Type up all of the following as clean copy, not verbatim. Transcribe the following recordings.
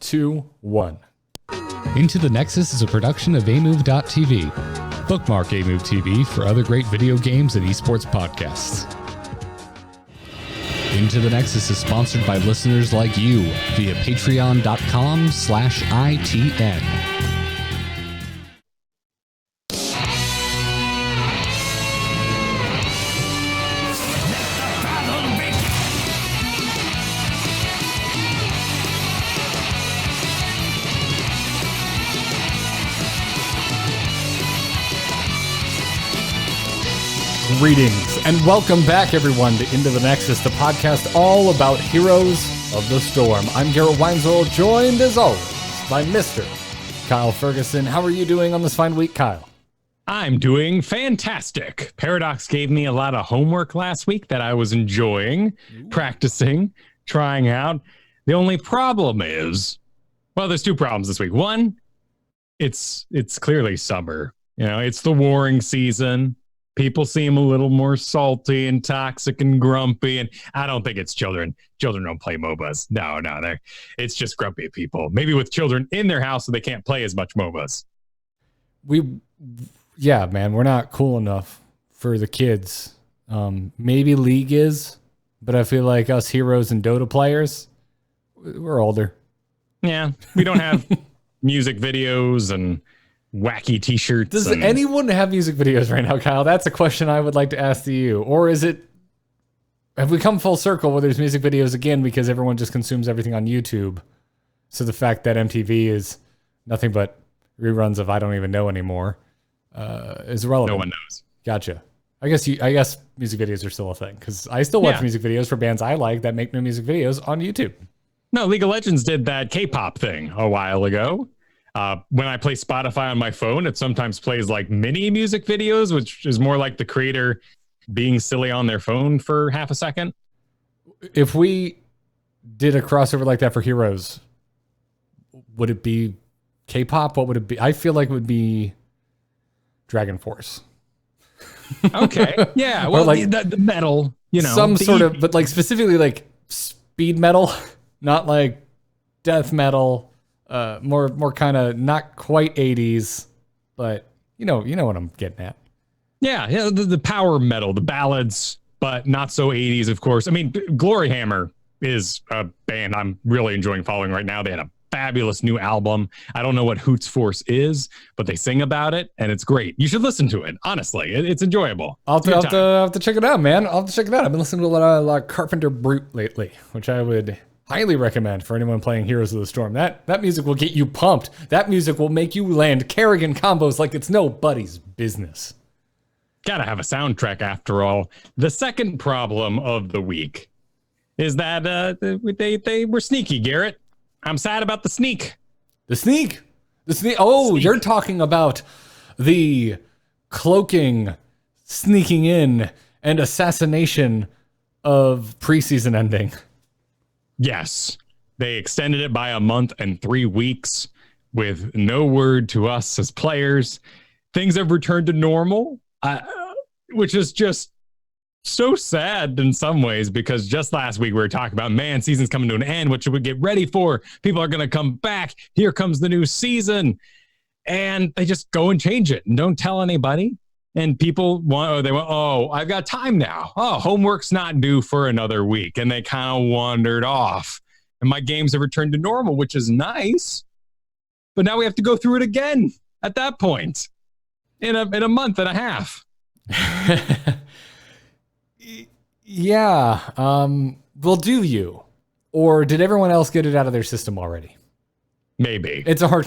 2, 1. Into the Nexus is a production of amove.tv. Bookmark amove TV for other great video games and esports podcasts. Into the Nexus is sponsored by listeners like you via patreon.com/ITN. Greetings and welcome back, everyone, to Into the Nexus, the podcast all about Heroes of the Storm. I'm Garrett Weinzierl, joined as always by Mr. Kyle Fergusson. How are you doing on this fine week, Kyle? I'm doing fantastic. Paradox gave me a lot of homework last week that I was enjoying, practicing, trying out. The only problem is, well, there's two problems this week. One, it's clearly summer. You know, it's the warring season. People seem a little more salty and toxic and grumpy, and I don't think it's children. Children don't play MOBAs. No, it's just grumpy people. Maybe with children in their house so they can't play as much MOBAs. Yeah, man, we're not cool enough for the kids. Maybe League is, but I feel like us Heroes and Dota players, we're older. Yeah, we don't have music videos and wacky t-shirts. Does anyone have music videos right now, Kyle? That's a question I would like to ask to you. Or have we come full circle where there's music videos again because everyone just consumes everything on YouTube? So the fact that MTV is nothing but reruns of I don't even know anymore is relevant. No one knows. Gotcha. I guess music videos are still a thing because I still watch music videos for bands I like that make new music videos on YouTube. No, League of Legends did that K-pop thing a while ago. When I play Spotify on my phone, it sometimes plays like mini music videos, which is more like the creator being silly on their phone for half a second. If we did a crossover like that for Heroes, would it be K-pop? What would it be? I feel like it would be Dragon Force. Okay. Yeah. Well, like the metal, you know. Some sort of, but like specifically like speed metal, not like death metal. More kind of not quite 80s, but you know what I'm getting at. Yeah, the power metal, the ballads, but not so 80s, of course. I mean, Gloryhammer is a band I'm really enjoying following right now. They had a fabulous new album. I don't know what Hoots Force is, but they sing about it, and it's great. You should listen to it. Honestly, it's enjoyable. I'll have to check it out, man. I'll have to check it out. I've been listening to a lot of Carpenter Brute lately, which I would highly recommend for anyone playing Heroes of the Storm. That music will get you pumped. That music will make you land Kerrigan combos like it's nobody's business. Gotta have a soundtrack after all. The second problem of the week is that they were sneaky, Garrett. I'm sad about the sneak. The sneak. Oh, sneak. You're talking about the cloaking, sneaking in, and assassination of preseason ending. Yes, they extended it by a month and 3 weeks with no word to us as players. Things have returned to normal, which is just so sad in some ways because just last week we were talking about, man, season's coming to an end. What should we get ready for? People are going to come back. Here comes the new season. And they just go and change it and don't tell anybody. And people I've got time now. Oh, homework's not due for another week. And they kind of wandered off. And my games have returned to normal, which is nice. But now we have to go through it again at that point in a month and a half. Yeah. Well, do you? Or did everyone else get it out of their system already? Maybe. It's a hard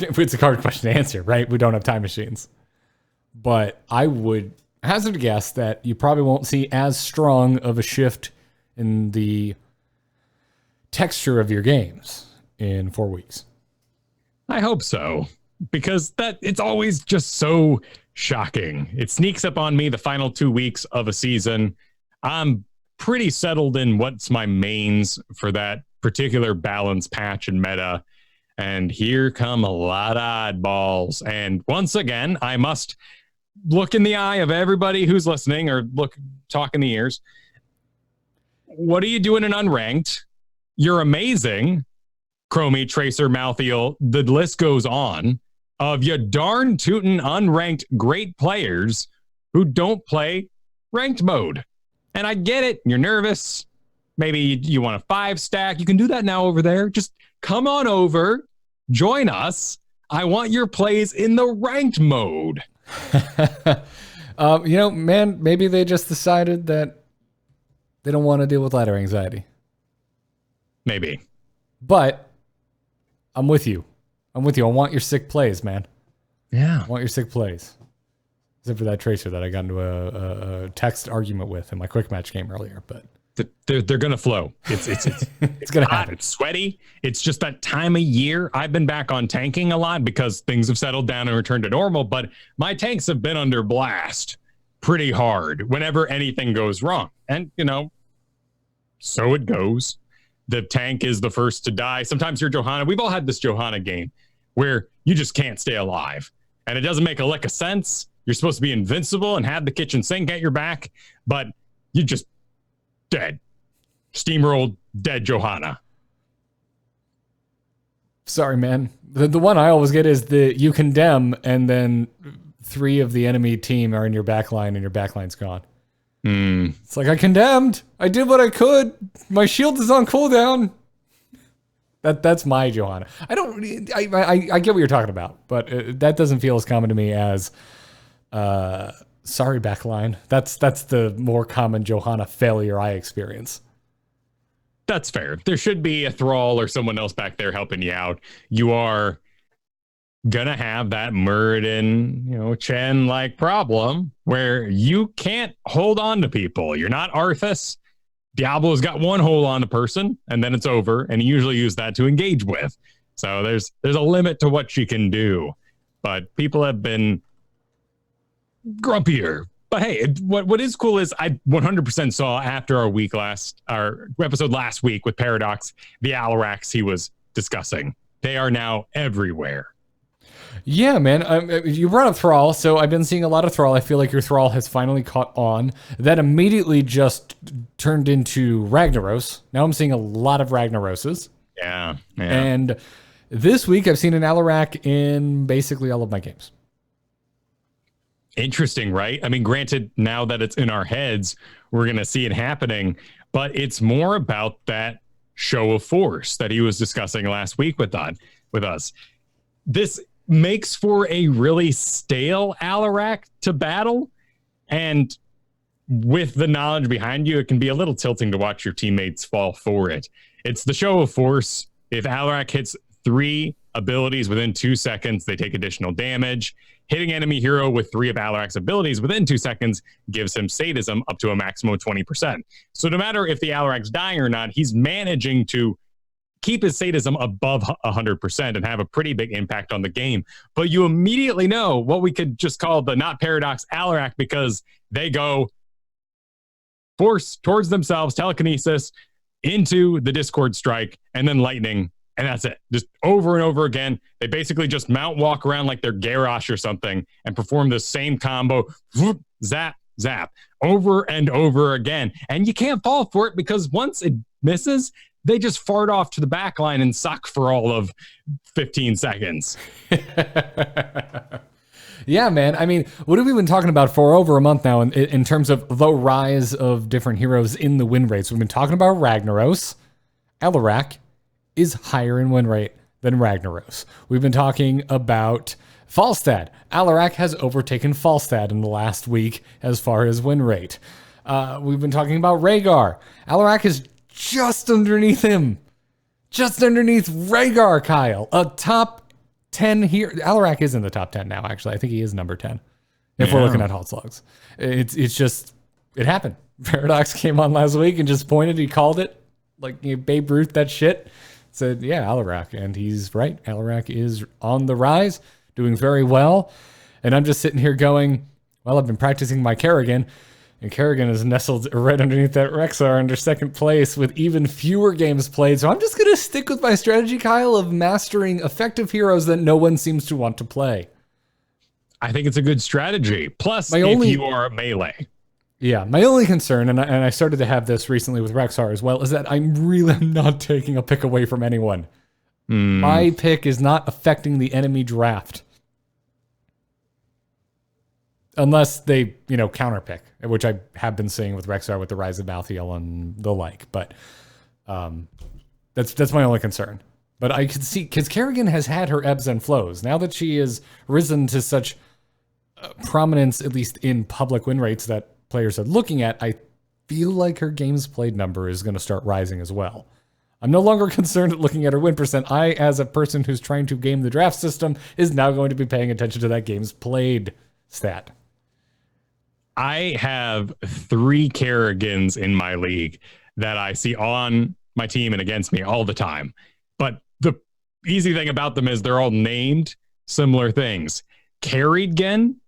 question to answer, right? We don't have time machines. But I would hazard a guess that you probably won't see as strong of a shift in the texture of your games in 4 weeks. I hope so, because it's always just so shocking. It sneaks up on me the final 2 weeks of a season. I'm pretty settled in what's my mains for that particular balance patch and meta. And here come a lot of oddballs. And once again, I must look in the eye of everybody who's listening or talk in the ears. What are you doing in unranked? You're amazing. Chromie, Tracer, Malthael, the list goes on of you darn tootin' unranked great players who don't play ranked mode. And I get it. You're nervous. Maybe you want a 5-stack. You can do that now over there. Just come on over, join us. I want your plays in the ranked mode. Man, maybe they just decided that they don't want to deal with ladder anxiety. Maybe. But I'm with you. I want your sick plays, man. Yeah. I want your sick plays. Except for that Tracer that I got into a text argument with in my quick match game earlier, but they're gonna flow. It's it's gonna happen. It's sweaty. It's just that time of year. I've been back on tanking a lot because things have settled down and returned to normal, but my tanks have been under blast pretty hard whenever anything goes wrong. And so it goes. The tank is the first to die. Sometimes you're Johanna. We've all had this Johanna game where you just can't stay alive. And it doesn't make a lick of sense. You're supposed to be invincible and have the kitchen sink at your back, but you just dead. Steamrolled, dead Johanna. Sorry, man. The one I always get is you condemn, and then 3 of the enemy team are in your backline, and your backline's gone. It's like, I condemned. I did what I could. My shield is on cooldown. That's my Johanna. I get what you're talking about, but that doesn't feel as common to me as sorry backline. That's the more common Johanna failure I experience. That's fair. There should be a thrall or someone else back there helping you out. You are gonna have that Muradin, Chen like problem where you can't hold on to people. You're not Arthas. Diablo's got one hold on a person and then it's over, and you usually use that to engage with. So there's a limit to what she can do. But people have been grumpier. But hey, what is cool is I 100% saw after our episode last week with Paradox, the Alarax he was discussing. They are now everywhere. Yeah, man. You brought up Thrall, so I've been seeing a lot of Thrall. I feel like your Thrall has finally caught on. That immediately just turned into Ragnaros. Now I'm seeing a lot of Ragnaroses. Yeah. And this week I've seen an Alarak in basically all of my games. Interesting, right? I mean, granted, now that it's in our heads, we're going to see it happening, but it's more about that show of force that he was discussing last week with us. This makes for a really stale Alarak to battle, and with the knowledge behind you, it can be a little tilting to watch your teammates fall for it. It's the show of force. If Alarak hits 3 abilities within 2 seconds, they take additional damage. Hitting enemy hero with 3 of Alarak's abilities within 2 seconds gives him sadism up to a maximum of 20%. So no matter if the Alarak's dying or not, he's managing to keep his sadism above 100% and have a pretty big impact on the game. But you immediately know what we could just call the not Paradox Alarak, because they go force towards themselves, telekinesis into the Discord strike, and then lightning. And that's it. Just over and over again. They basically just walk around like they're Garrosh or something and perform the same combo. Whoop, zap, zap. Over and over again. And you can't fall for it because once it misses, they just fart off to the back line and suck for all of 15 seconds. Yeah, man. I mean, what have we been talking about for over a month now in terms of the rise of different heroes in the win rates? We've been talking about Ragnaros. Alarak is higher in win rate than Ragnaros. We've been talking about Falstad. Alarak has overtaken Falstad in the last week as far as win rate. We've been talking about Rhaegar. Alarak is just underneath him. Just underneath Rhaegar, Kyle. A top 10 here. Alarak is in the top 10 now, actually. I think he is number 10. If we're looking at Halt Slugs. It's just, it happened. Paradox came on last week and just pointed. He called it. Like, Babe Ruth, that shit. Said, yeah, Alarak. And he's right. Alarak is on the rise, doing very well. And I'm just sitting here going, well, I've been practicing my Kerrigan. And Kerrigan is nestled right underneath that Rexar under second place with even fewer games played. So I'm just going to stick with my strategy, Kyle, of mastering effective heroes that no one seems to want to play. I think it's a good strategy. Plus, if you are melee. Yeah, my only concern, and I started to have this recently with Rexar as well, is that I'm really not taking a pick away from anyone. My pick is not affecting the enemy draft. Unless they, counterpick, which I have been seeing with Rexar with the Rise of Balthiel and the like. But that's my only concern. But I could see, because Kerrigan has had her ebbs and flows. Now that she has risen to such prominence, at least in public win rates that players are looking at, I feel like her games played number is going to start rising as well. I'm no longer concerned at looking at her win percent. I, as a person who's trying to game the draft system, is now going to be paying attention to that games played stat. I have 3 Kerrigans in my league that I see on my team and against me all the time. But the easy thing about them is they're all named similar things. Kerrigan,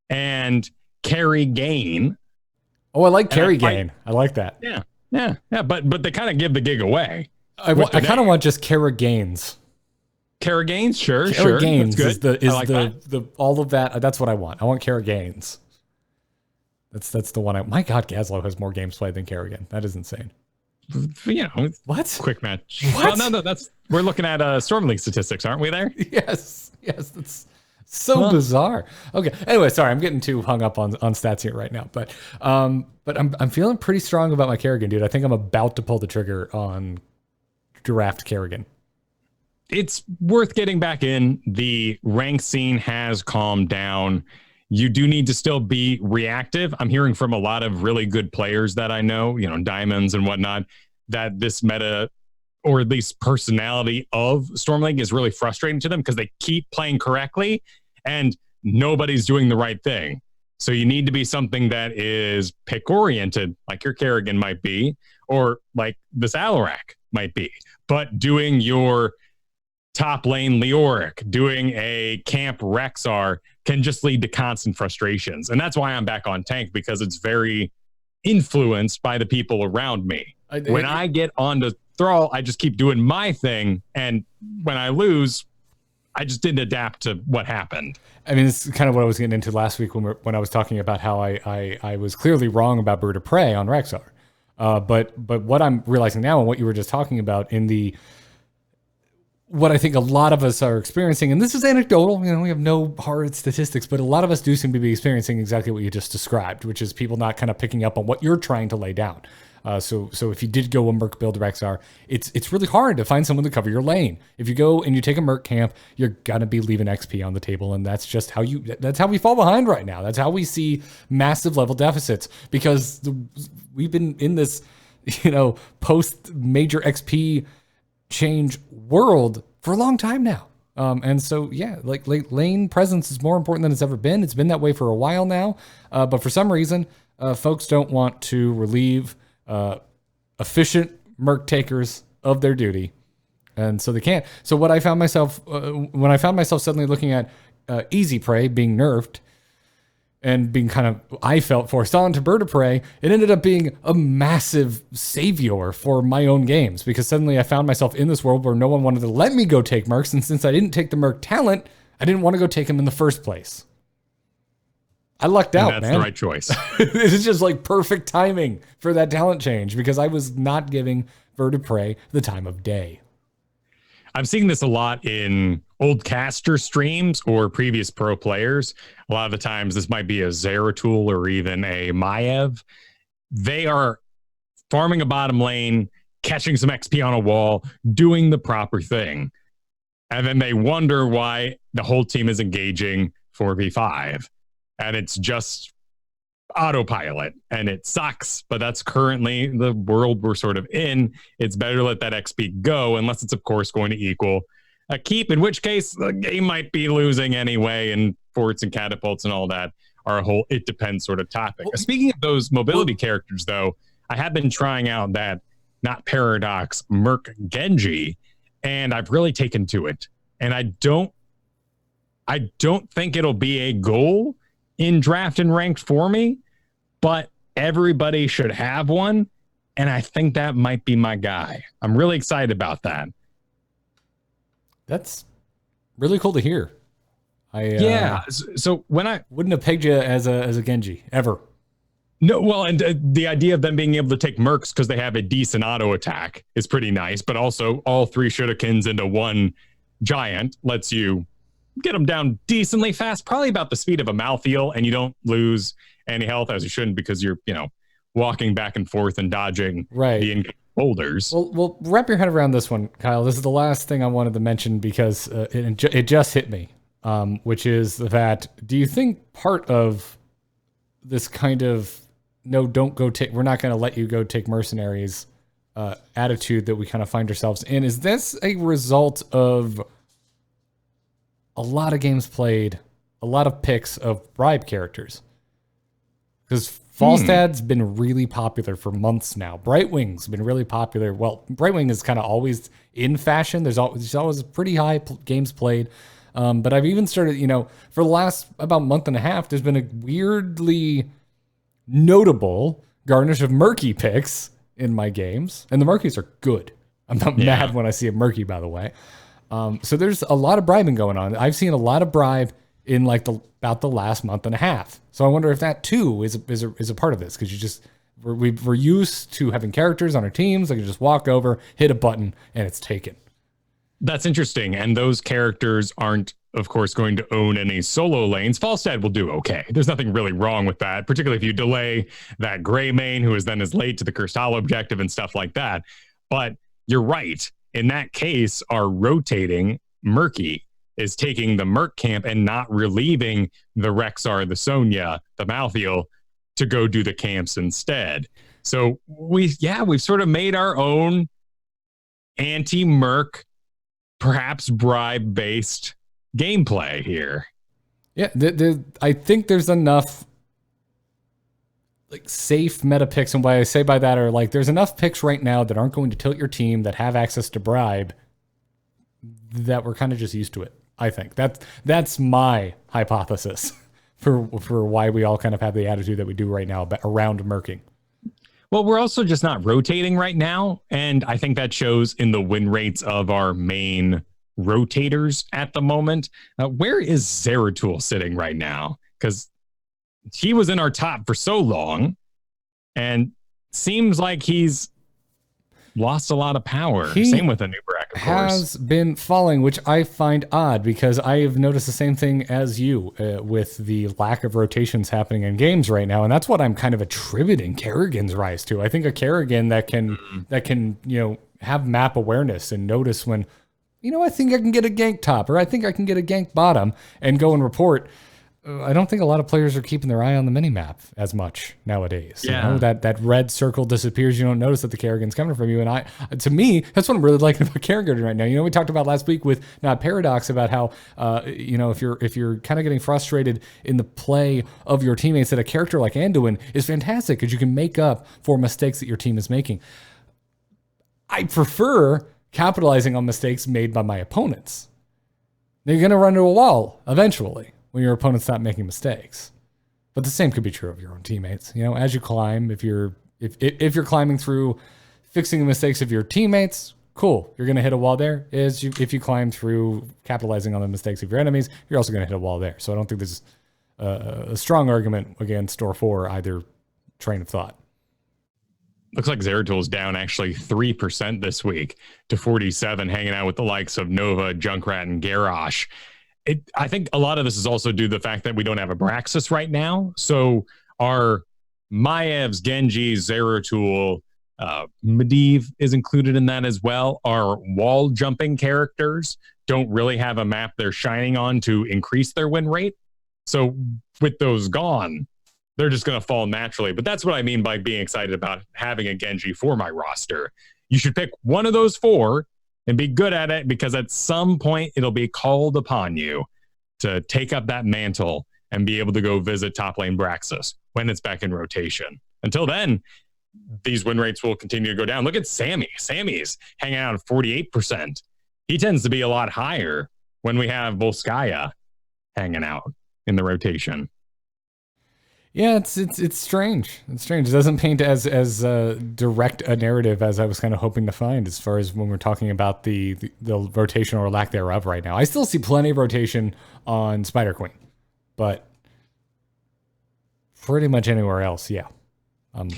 and Kerrigan. Oh, I like Kerrigan. I like that. Yeah. But they kind of give the gig away. I kind of want just Kerriganes. Kerriganes, sure. Kerriganes That's good. is like the all of that. That's what I want. I want Kerriganes. That's the one. My God, Gazlo has more games played than Kerrigan. That is insane. What? Quick match. What? Well, no. We're looking at Storm League statistics, aren't we? There. Yes. That's so bizarre. Okay. Anyway, sorry, I'm getting too hung up on stats here right now, but I'm feeling pretty strong about my Kerrigan, dude. I think I'm about to pull the trigger on draft Kerrigan. It's worth getting back in. The rank scene has calmed down. You do need to still be reactive. I'm hearing from a lot of really good players that I know, diamonds and whatnot, that this meta, or at least personality of Storm League, is really frustrating to them because they keep playing correctly and nobody's doing the right thing. So you need to be something that is pick oriented, like your Kerrigan might be, or like this Alarak might be, but doing your top lane Leoric, doing a camp Rexar can just lead to constant frustrations. And that's why I'm back on tank, because it's very influenced by the people around me. When I get onto Thrall, I just keep doing my thing. And when I lose, I just didn't adapt to what happened. I mean, it's kind of what I was getting into last week when I was talking about how I was clearly wrong about Bird of Prey on Rexar. But what I'm realizing now, and what you were just talking about what I think a lot of us are experiencing, and this is anecdotal, we have no hard statistics, but a lot of us do seem to be experiencing exactly what you just described, which is people not kind of picking up on what you're trying to lay down. So if you did go a Merc build Rexar, it's really hard to find someone to cover your lane. If you go and you take a Merc camp, you're gonna be leaving XP on the table, and that's just that's how we fall behind right now. That's how we see massive level deficits, because we've been in this, post major XP change world for a long time now. And so, yeah, like lane presence is more important than it's ever been. It's been that way for a while now. But for some reason, folks don't want to relieve efficient Merc takers of their duty. And so they can't. So what I found myself, when I found myself suddenly looking at Easy Prey being nerfed, and being I felt forced onto Bird of Prey, it ended up being a massive savior for my own games, because suddenly I found myself in this world where no one wanted to let me go take Mercs, and since I didn't take the Merc talent, I didn't want to go take him in the first place. I lucked out, man. That's the right choice. It's just like perfect timing for that talent change, because I was not giving Bird of Prey the time of day. I'm seeing this a lot in old caster streams or previous pro players. A lot of the times this might be a Zeratul or even a Maiev. They are farming a bottom lane, catching some XP on a wall, doing the proper thing. And then they wonder why the whole team is engaging 4v5. And it's just autopilot, and it sucks, but that's currently the world we're sort of in. It's better to let that XP go, unless it's of course going to equal a keep, in which case the game might be losing anyway, and forts and catapults and all that are a whole it depends sort of topic. Speaking of those mobility characters, though, I have been trying out that not Paradox Merc Genji, and I've really taken to it. And I don't think it'll be a goal in draft and ranked for me, but everybody should have one, and I think that might be my guy. I'm really excited about that. That's really cool to hear. So when I wouldn't have pegged you as a Genji ever. No, well, and the idea of them being able to take mercs because they have a decent auto attack is pretty nice, but also all three shurikens into one giant lets you get them down decently fast, probably about the speed of a Malthael, and you don't lose any health as you shouldn't because you're, walking back and forth and dodging the boulders. Well, wrap your head around this one, Kyle. This is the last thing I wanted to mention because it just hit me, which is that do you think part of this kind of no, don't go take, we're not going to let you go take mercenaries attitude that we kind of find ourselves in, is this a result of a lot of games played, a lot of picks of bribe characters? Because Falstad's been really popular for months now. Brightwing's been really popular. Well, Brightwing is kind of always in fashion. There's always pretty high games played. But I've even started, for the last about month and a half, there's been a weirdly notable garnish of murky picks in my games. And the murkies are good. I'm not mad when I see a murky, by the way. So there's a lot of bribing going on. I've seen a lot of bribe in about the last month and a half. So I wonder if that too is a part of this, because we're used to having characters on our teams. I can just walk over, hit a button, and it's taken. That's interesting. And those characters aren't, of course, going to own any solo lanes. Falstad will do okay. There's nothing really wrong with that, particularly if you delay that gray main who is late to the Cursed Hollow objective and stuff like that. But you're right. In that case, our rotating Murky is taking the Merc camp and not relieving the Rexar, the Sonya, the Malthael to go do the camps instead. So we've sort of made our own anti-Merc, perhaps bribe-based gameplay here. Yeah, I think there's enough safe meta picks, and what I say by that are there's enough picks right now that aren't going to tilt your team that have access to bribe that we're kind of just used to it. I think that's my hypothesis for why we all kind of have the attitude that we do right now around merking. Well, we're also just not rotating right now, and I think that shows in the win rates of our main rotators at the moment. Where is Zeratul sitting right now? Because he was in our top for so long, and seems like he's lost a lot of power. Same with Anubarak, of course. Has been falling, which I find odd because I have noticed the same thing as you with the lack of rotations happening in games right now, and that's what I'm kind of attributing Kerrigan's rise to. I think a Kerrigan that can have map awareness and notice when I think I can get a gank top or I think I can get a gank bottom and go and report. I don't think a lot of players are keeping their eye on the minimap as much nowadays. Yeah. That red circle disappears. You don't notice that the Kerrigan's coming from you. And to me, that's what I'm really liking about Kerrigan right now. We talked about last week with Paradox about how, if you're kind of getting frustrated in the play of your teammates, that a character like Anduin is fantastic because you can make up for mistakes that your team is making. I prefer capitalizing on mistakes made by my opponents. They're going to run into a wall eventually when your opponents stop making mistakes. But the same could be true of your own teammates. As you climb, if you're climbing through fixing the mistakes of your teammates, cool. You're going to hit a wall there. If you climb through capitalizing on the mistakes of your enemies, you're also going to hit a wall there. So I don't think there's a strong argument against or for either train of thought. Looks like Zeratul's down actually 3% this week to 47, hanging out with the likes of Nova, Junkrat, and Garrosh. I think a lot of this is also due to the fact that we don't have a Braxis right now. So our Maevs, Genji, Zeratul, Medivh is included in that as well. Our wall jumping characters don't really have a map they're shining on to increase their win rate. So with those gone, they're just going to fall naturally. But that's what I mean by being excited about having a Genji for my roster. You should pick one of those four and be good at it, because at some point it'll be called upon you to take up that mantle and be able to go visit top lane Braxis when it's back in rotation. Until then, these win rates will continue to go down. Look at Sammy. Sammy's hanging out at 48%. He tends to be a lot higher when we have Volskaya hanging out in the rotation. Yeah, it's strange. It's strange. It doesn't paint as direct a narrative as I was kind of hoping to find as far as when we're talking about the rotation or lack thereof right now. I still see plenty of rotation on Spider Queen, but pretty much anywhere else, yeah.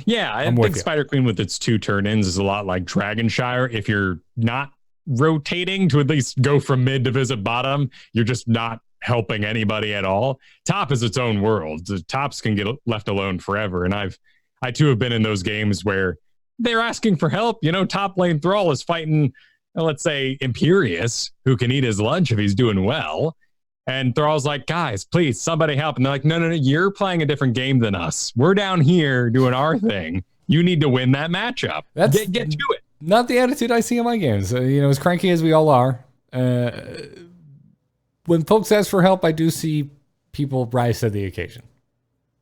Yeah, I think Spider Queen with its 2 turn-ins is a lot like Dragonshire. If you're not rotating to at least go from mid to visit bottom, you're just not helping anybody at all. Top is its own world. The tops can get left alone forever. And I too have been in those games where they're asking for help. Top lane Thrall is fighting, let's say, Imperious, who can eat his lunch if he's doing well. And Thrall's like, guys, please, somebody help. And they're like, no, you're playing a different game than us. We're down here doing our thing. You need to win that matchup. Get to it. Not the attitude I see in my games. As cranky as we all are, when folks ask for help, I do see people rise to the occasion.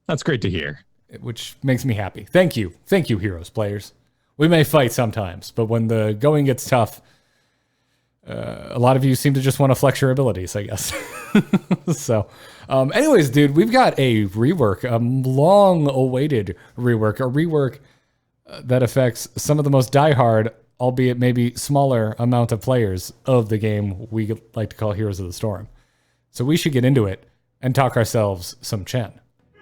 That's great to hear. Which makes me happy. Thank you. Thank you, Heroes players. We may fight sometimes, but when the going gets tough, a lot of you seem to just want to flex your abilities, I guess. So, anyways, dude, we've got a rework, a long-awaited rework, a rework that affects some of the most diehard, albeit maybe smaller amount of players of the game we like to call Heroes of the Storm. So we should get into it and talk ourselves some Chen.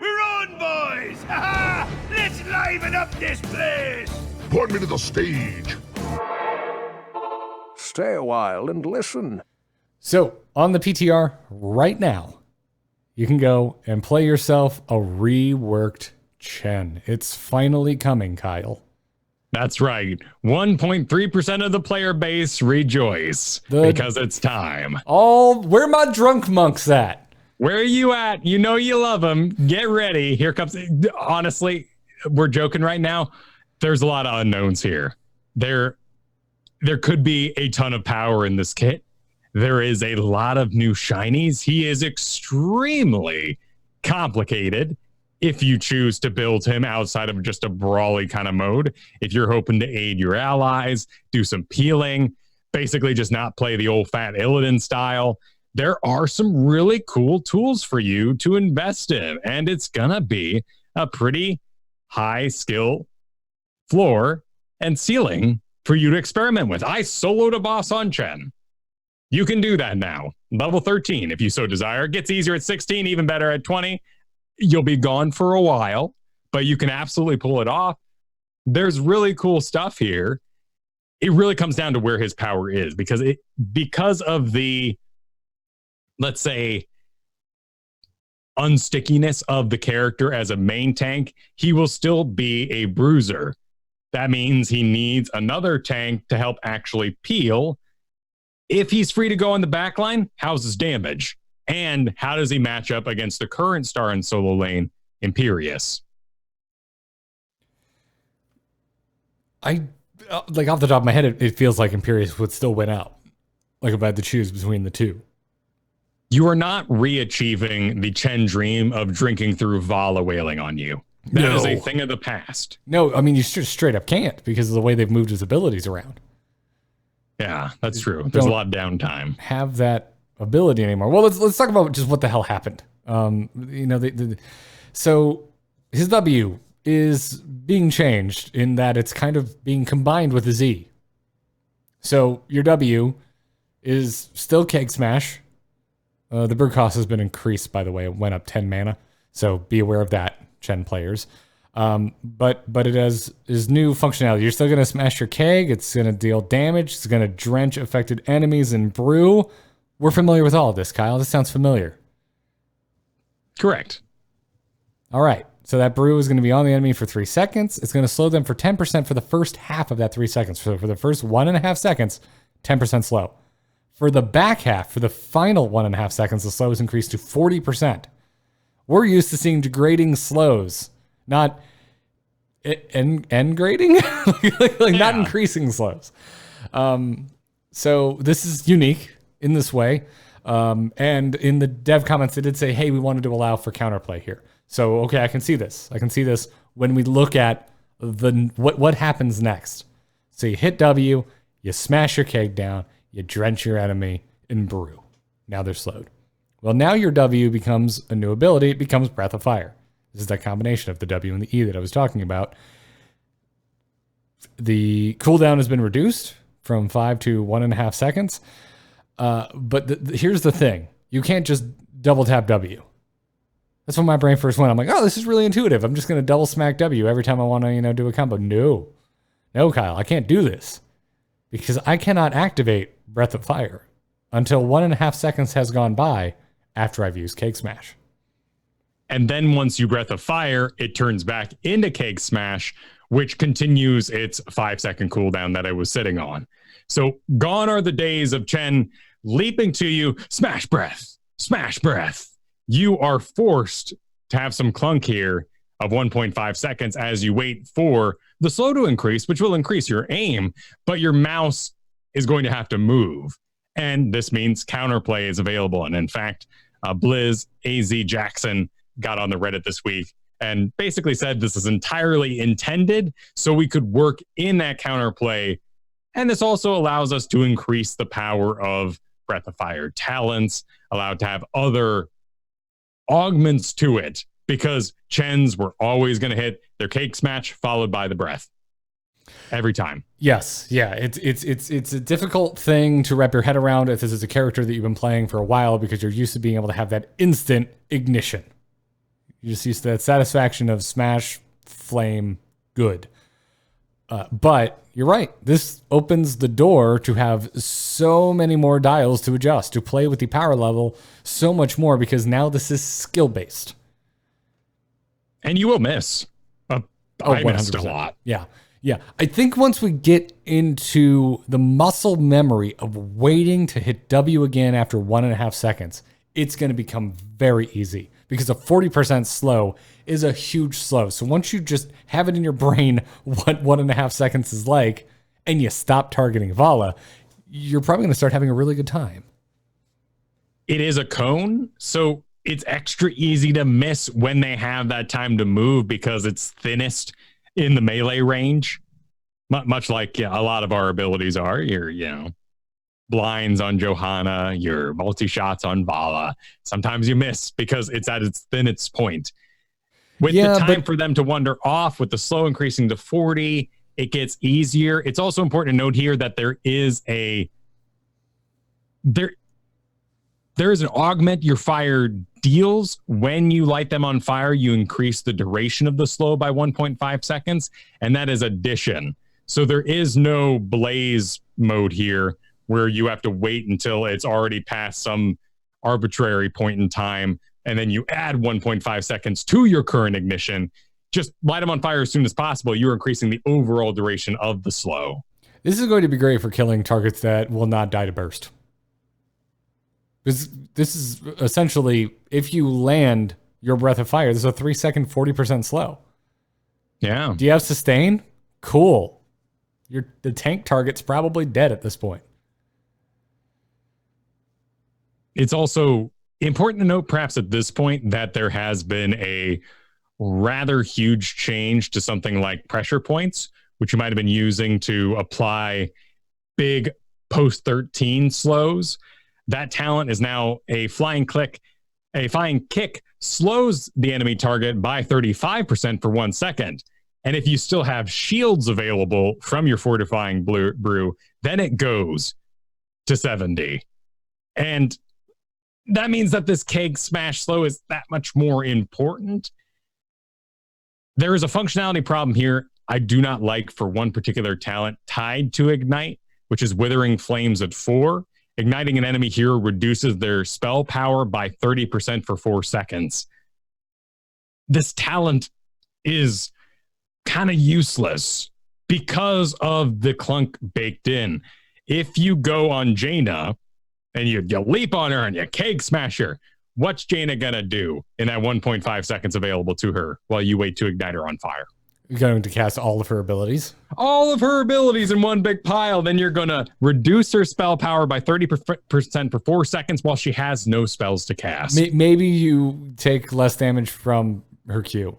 We're on, boys! Ha-ha! Let's liven up this place! Point me to the stage. Stay a while and listen. So, on the PTR right now, you can go and play yourself a reworked Chen. It's finally coming, Kyle. That's right. 1.3% of the player base rejoice because it's time. Where my drunk monks at? Where are you at? You know you love them. Get ready. Here comes. Honestly, we're joking right now. There's a lot of unknowns here. There could be a ton of power in this kit. There is a lot of new shinies. He is extremely complicated if you choose to build him outside of just a brawly kind of mode. If you're hoping to aid your allies, do some peeling, basically just not play the old fat Illidan style, there are some really cool tools for you to invest in. And it's going to be a pretty high skill floor and ceiling for you to experiment with. I soloed a boss on Chen. You can do that now. Level 13, if you so desire. It gets easier at 16, even better at 20. You'll be gone for a while, but you can absolutely pull it off. There's really cool stuff here. It really comes down to where his power is because of the, let's say, unstickiness of the character as a main tank. He will still be a bruiser. That means he needs another tank to help actually peel. If he's free to go on the back line, how's his damage? And how does he match up against the current star in solo lane, Imperious? Off the top of my head, it feels like Imperious would still win out. Like if I had to choose between the two. You are not re-achieving the Chen dream of drinking through Vala wailing on you. That is a thing of the past. No, I mean, you straight up can't because of the way they've moved his abilities around. Yeah, that's true. There's a lot of downtime. Have that ability anymore. Well, let's talk about just what the hell happened. So his W is being changed in that it's kind of being combined with a Z. So your W is still Keg Smash. The bird cost has been increased, by the way. It went up 10 mana. So be aware of that, Chen players. But it has new functionality. You're still going to smash your keg. It's going to deal damage. It's going to drench affected enemies in brew. We're familiar with all of this, Kyle. This sounds familiar. Correct. All right. So that brew is going to be on the enemy for 3 seconds. It's going to slow them for 10% for the first half of that 3 seconds. So for the first 1.5 seconds, 10% slow. For the back half, for the final 1.5 seconds, the slow is increased to 40%. We're used to seeing degrading slows, not end grading, not increasing slows. So this is unique in this way. And in the dev comments, they did say, hey, we wanted to allow for counterplay here. So, okay, I can see this. I can see this when we look at what happens next. So you hit W, you smash your keg down, you drench your enemy in brew. Now they're slowed. Well, now your W becomes a new ability. It becomes Breath of Fire. This is that combination of the W and the E that I was talking about. The cooldown has been reduced from 5 to 1.5 seconds. But here's the thing. You can't just double tap W. That's when my brain first went. I'm like, oh, this is really intuitive. I'm just going to double smack W every time I want to, do a combo. No, Kyle, I can't do this because I cannot activate Breath of Fire until 1.5 seconds has gone by after I've used Cake Smash. And then once you Breath of Fire, it turns back into Cake Smash, which continues its 5-second cooldown that I was sitting on. So gone are the days of Chen leaping to you, smash breath, smash breath. You are forced to have some clunk here of 1.5 seconds as you wait for the slow to increase, which will increase your aim, but your mouse is going to have to move. And this means counterplay is available. And in fact, Blizz AZ Jackson got on the Reddit this week and basically said this is entirely intended so we could work in that counterplay. And this also allows us to increase the power of Breath of Fire talents, allowed to have other augments to it, because Chens were always going to hit their Cake Smash followed by the breath every time. Yes, yeah, it's a difficult thing to wrap your head around if this is a character that you've been playing for a while, because you're used to being able to have that instant ignition. You're just used to that satisfaction of smash, flame, good. But you're right. This opens the door to have so many more dials to adjust, to play with the power level so much more, because now this is skill-based. And you will miss. I missed a lot. Yeah. Yeah. I think once we get into the muscle memory of waiting to hit W again after 1.5 seconds, it's going to become very easy, because a 40% slow is a huge slow. So once you just have it in your brain what 1.5 seconds is like, and you stop targeting Vala, you're probably going to start having a really good time. It is a cone, so it's extra easy to miss when they have that time to move, because it's thinnest in the melee range, much like a lot of our abilities are. Your, blinds on Johanna, your multi-shots on Vala. Sometimes you miss because it's at its thinnest point. With the time for them to wander off, with the slow increasing to 40, it gets easier. It's also important to note here that there is an augment your fire deals. When you light them on fire, you increase the duration of the slow by 1.5 seconds, and that is addition. So there is no blaze mode here where you have to wait until it's already past some arbitrary point in time, and then you add 1.5 seconds to your current ignition. Just light them on fire as soon as possible. You're increasing the overall duration of the slow. This is going to be great for killing targets that will not die to burst. This is essentially, if you land your Breath of Fire, this is a 3-second, 40% slow. Yeah. Do you have sustain? Cool. The tank target's probably dead at this point. It's also important to note, perhaps at this point, that there has been a rather huge change to something like pressure points, which you might have been using to apply big post-13 slows. That talent is now a flying kick slows the enemy target by 35% for 1 second. And if you still have shields available from your fortifying brew, then it goes to 70. And that means that this Cake Smash slow is that much more important. There is a functionality problem here I do not like for one particular talent tied to Ignite, which is Withering Flames at 4. Igniting an enemy hero reduces their spell power by 30% for 4 seconds. This talent is kind of useless because of the clunk baked in. If you go on Jaina and you leap on her and you Cake Smash her, what's Jaina gonna do in that 1.5 seconds available to her while you wait to ignite her on fire? You're going to cast all of her abilities? All of her abilities in one big pile. Then you're going to reduce her spell power by 30% for 4 seconds while she has no spells to cast. Maybe you take less damage from her Q.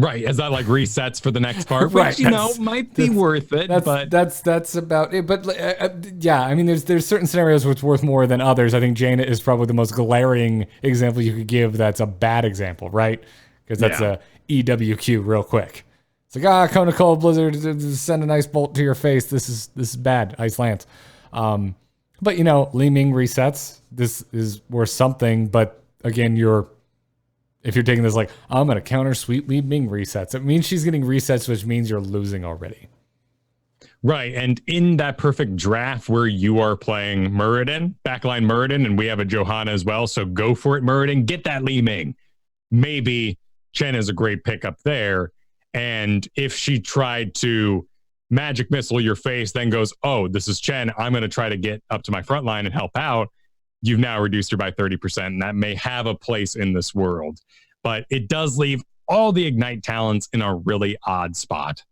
Right, as that like resets for the next part, right, which might be worth it. That's about it. But yeah, I mean, there's certain scenarios where it's worth more than others. I think Jaina is probably the most glaring example you could give. That's a bad example, right? Because that's a EWQ real quick. It's like Cone of Cold Blizzard, send an ice bolt to your face. This is bad. Ice Lance. But Li Ming resets. This is worth something. But again, you're If you're taking this like, I'm going to counter Sweet Lead Ming resets, it means she's getting resets, which means you're losing already. Right. And in that perfect draft where you are playing Muradin, backline Muradin, and we have a Johanna as well. So go for it, Muradin. Get that Li Ming. Maybe Chen is a great pickup there. And if she tried to magic missile your face, then goes, oh, this is Chen, I'm going to try to get up to my front line and help out. You've now reduced her by 30%. And that may have a place in this world. But it does leave all the Ignite talents in a really odd spot.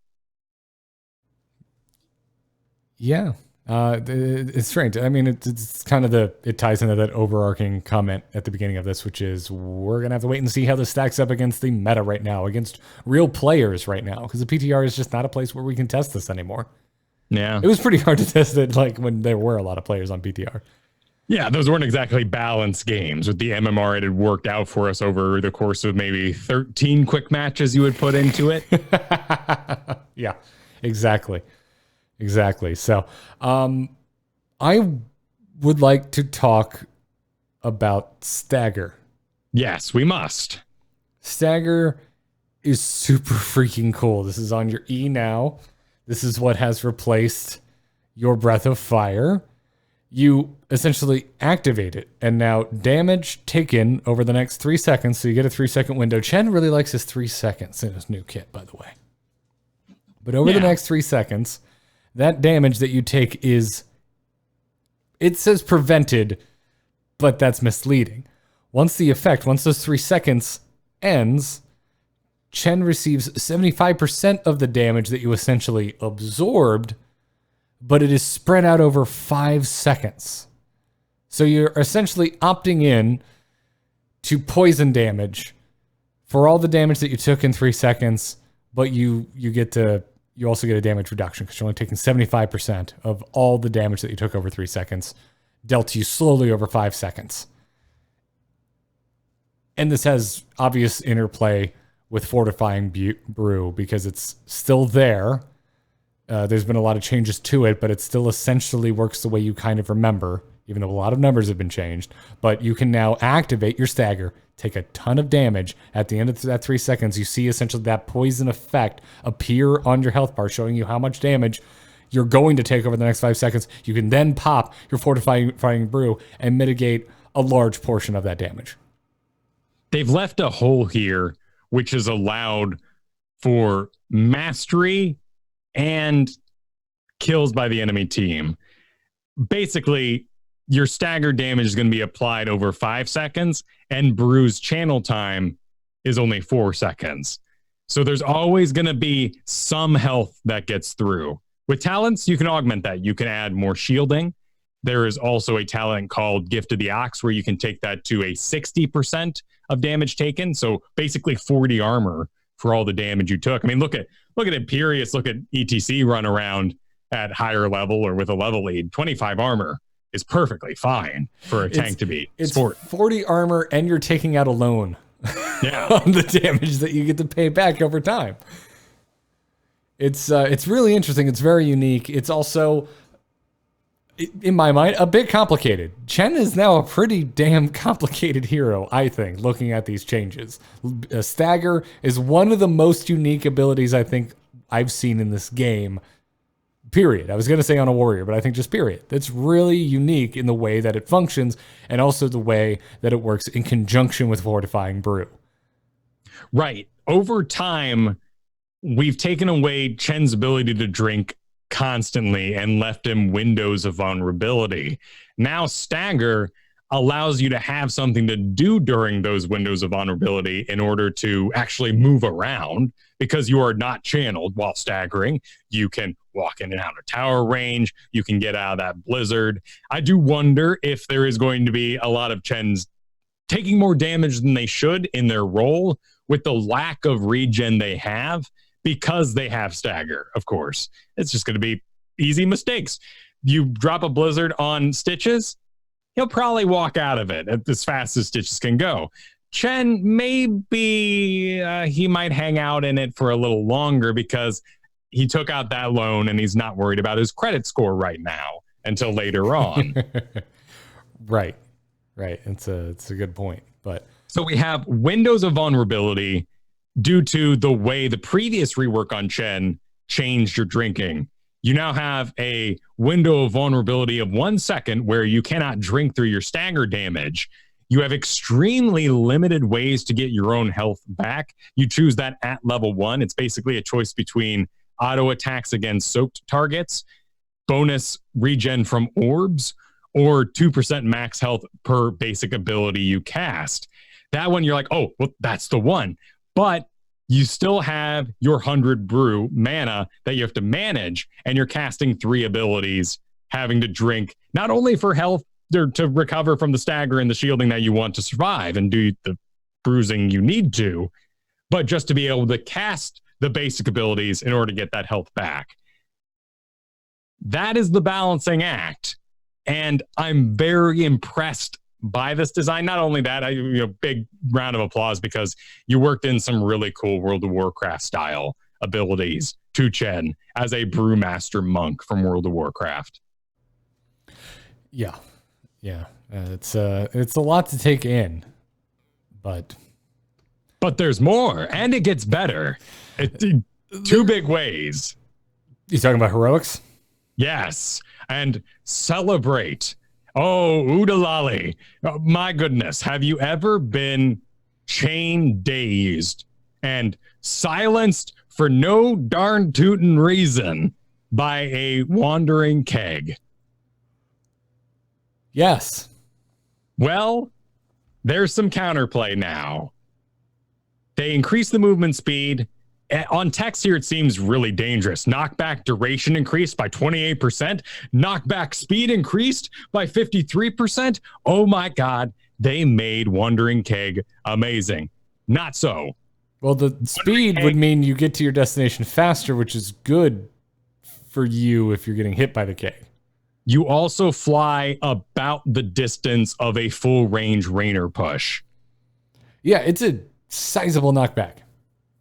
Yeah, it's strange. I mean, it's kind of it ties into that overarching comment at the beginning of this, which is we're going to have to wait and see how this stacks up against the meta right now, against real players right now, because the PTR is just not a place where we can test this anymore. Yeah. It was pretty hard to test it like when there were a lot of players on PTR. Yeah, those weren't exactly balanced games. With the MMR, it had worked out for us over the course of maybe 13 quick matches you would put into it. Yeah, exactly. So, I would like to talk about Stagger. Yes, we must. Stagger is super freaking cool. This is on your E now. This is what has replaced your Breath of Fire. You essentially activate it, and now damage taken over the next 3 seconds, so you get a 3-second window. Chen really likes his 3 seconds in his new kit, by the way. But over the next 3 seconds, that damage that you take it says prevented, but that's misleading. Once those 3 seconds ends, Chen receives 75% of the damage that you essentially absorbed, but it is spread out over 5 seconds. So you're essentially opting in to poison damage for all the damage that you took in 3 seconds, but you also get a damage reduction because you're only taking 75% of all the damage that you took over 3 seconds, dealt to you slowly over 5 seconds. And this has obvious interplay with Fortifying Brew because it's still there. There's been a lot of changes to it, but it still essentially works the way you kind of remember, even though a lot of numbers have been changed. But you can now activate your Stagger, take a ton of damage. At the end of that 3 seconds, you see essentially that poison effect appear on your health bar, showing you how much damage you're going to take over the next 5 seconds. You can then pop your Fortifying Brew and mitigate a large portion of that damage. They've left a hole here, which is allowed for mastery and kills by the enemy team. Basically, your stagger damage is going to be applied over 5 seconds, and Brew's channel time is only 4 seconds. So there's always going to be some health that gets through. With talents, you can augment that. You can add more shielding. There is also a talent called Gift of the Ox, where you can take that to a 60% of damage taken. So basically 40 armor for all the damage you took. I mean, look at Imperius, look at ETC run around at higher level or with a level lead. 25 armor is perfectly fine for a tank to beat. It's 40 armor, and you're taking out a loan on the damage that you get to pay back over time. It's really interesting. It's very unique. It's also, in my mind, a bit complicated. Chen is now a pretty damn complicated hero, I think, looking at these changes. Stagger is one of the most unique abilities I think I've seen in this game, period. I was going to say on a warrior, but I think just period. It's really unique in the way that it functions and also the way that it works in conjunction with Fortifying Brew. Right. Over time, we've taken away Chen's ability to drink constantly and left him windows of vulnerability. Now Stagger allows you to have something to do during those windows of vulnerability in order to actually move around, because you are not channeled while staggering. You can walk in and out of tower range. You can get out of that blizzard. I do wonder if there is going to be a lot of Chens taking more damage than they should in their role with the lack of regen they have, because they have Stagger, of course. It's just going to be easy mistakes. You drop a blizzard on Stitches, he'll probably walk out of it as fast as Stitches can go. Chen, maybe he might hang out in it for a little longer because he took out that loan and he's not worried about his credit score right now until later on. Right. It's a good point. But So we have windows of vulnerability due to the way the previous rework on Chen changed your drinking. You now have a window of vulnerability of 1 second where you cannot drink through your stagger damage. You have extremely limited ways to get your own health back. You choose that at level 1. It's basically a choice between auto attacks against soaked targets, bonus regen from orbs, or 2% max health per basic ability you cast. That one, you're like, oh, well, that's the one. But you still have your 100 brew mana that you have to manage, and you're casting 3 abilities, having to drink not only for health or to recover from the stagger and the shielding that you want to survive and do the bruising you need to, but just to be able to cast the basic abilities in order to get that health back. That is the balancing act. And I'm very impressed by this design. Not only that, big round of applause because you worked in some really cool World of Warcraft style abilities to Chen as a brewmaster monk from World of Warcraft. Yeah. It's a lot to take in, but there's more, and it gets better. 2 big ways. You talking about heroics? Yes, and celebrate. Oh, oodalali. Oh, my goodness. Have you ever been chain dazed and silenced for no darn tootin' reason by a wandering keg? Yes. Well, there's some counterplay now. They increase the movement speed. On text here, it seems really dangerous. Knockback duration increased by 28%. Knockback speed increased by 53%. Oh my God, they made Wandering Keg amazing. Not so. Well, the speed would mean you get to your destination faster, which is good for you if you're getting hit by the keg. You also fly about the distance of a full range Rainer push. Yeah, it's a sizable knockback.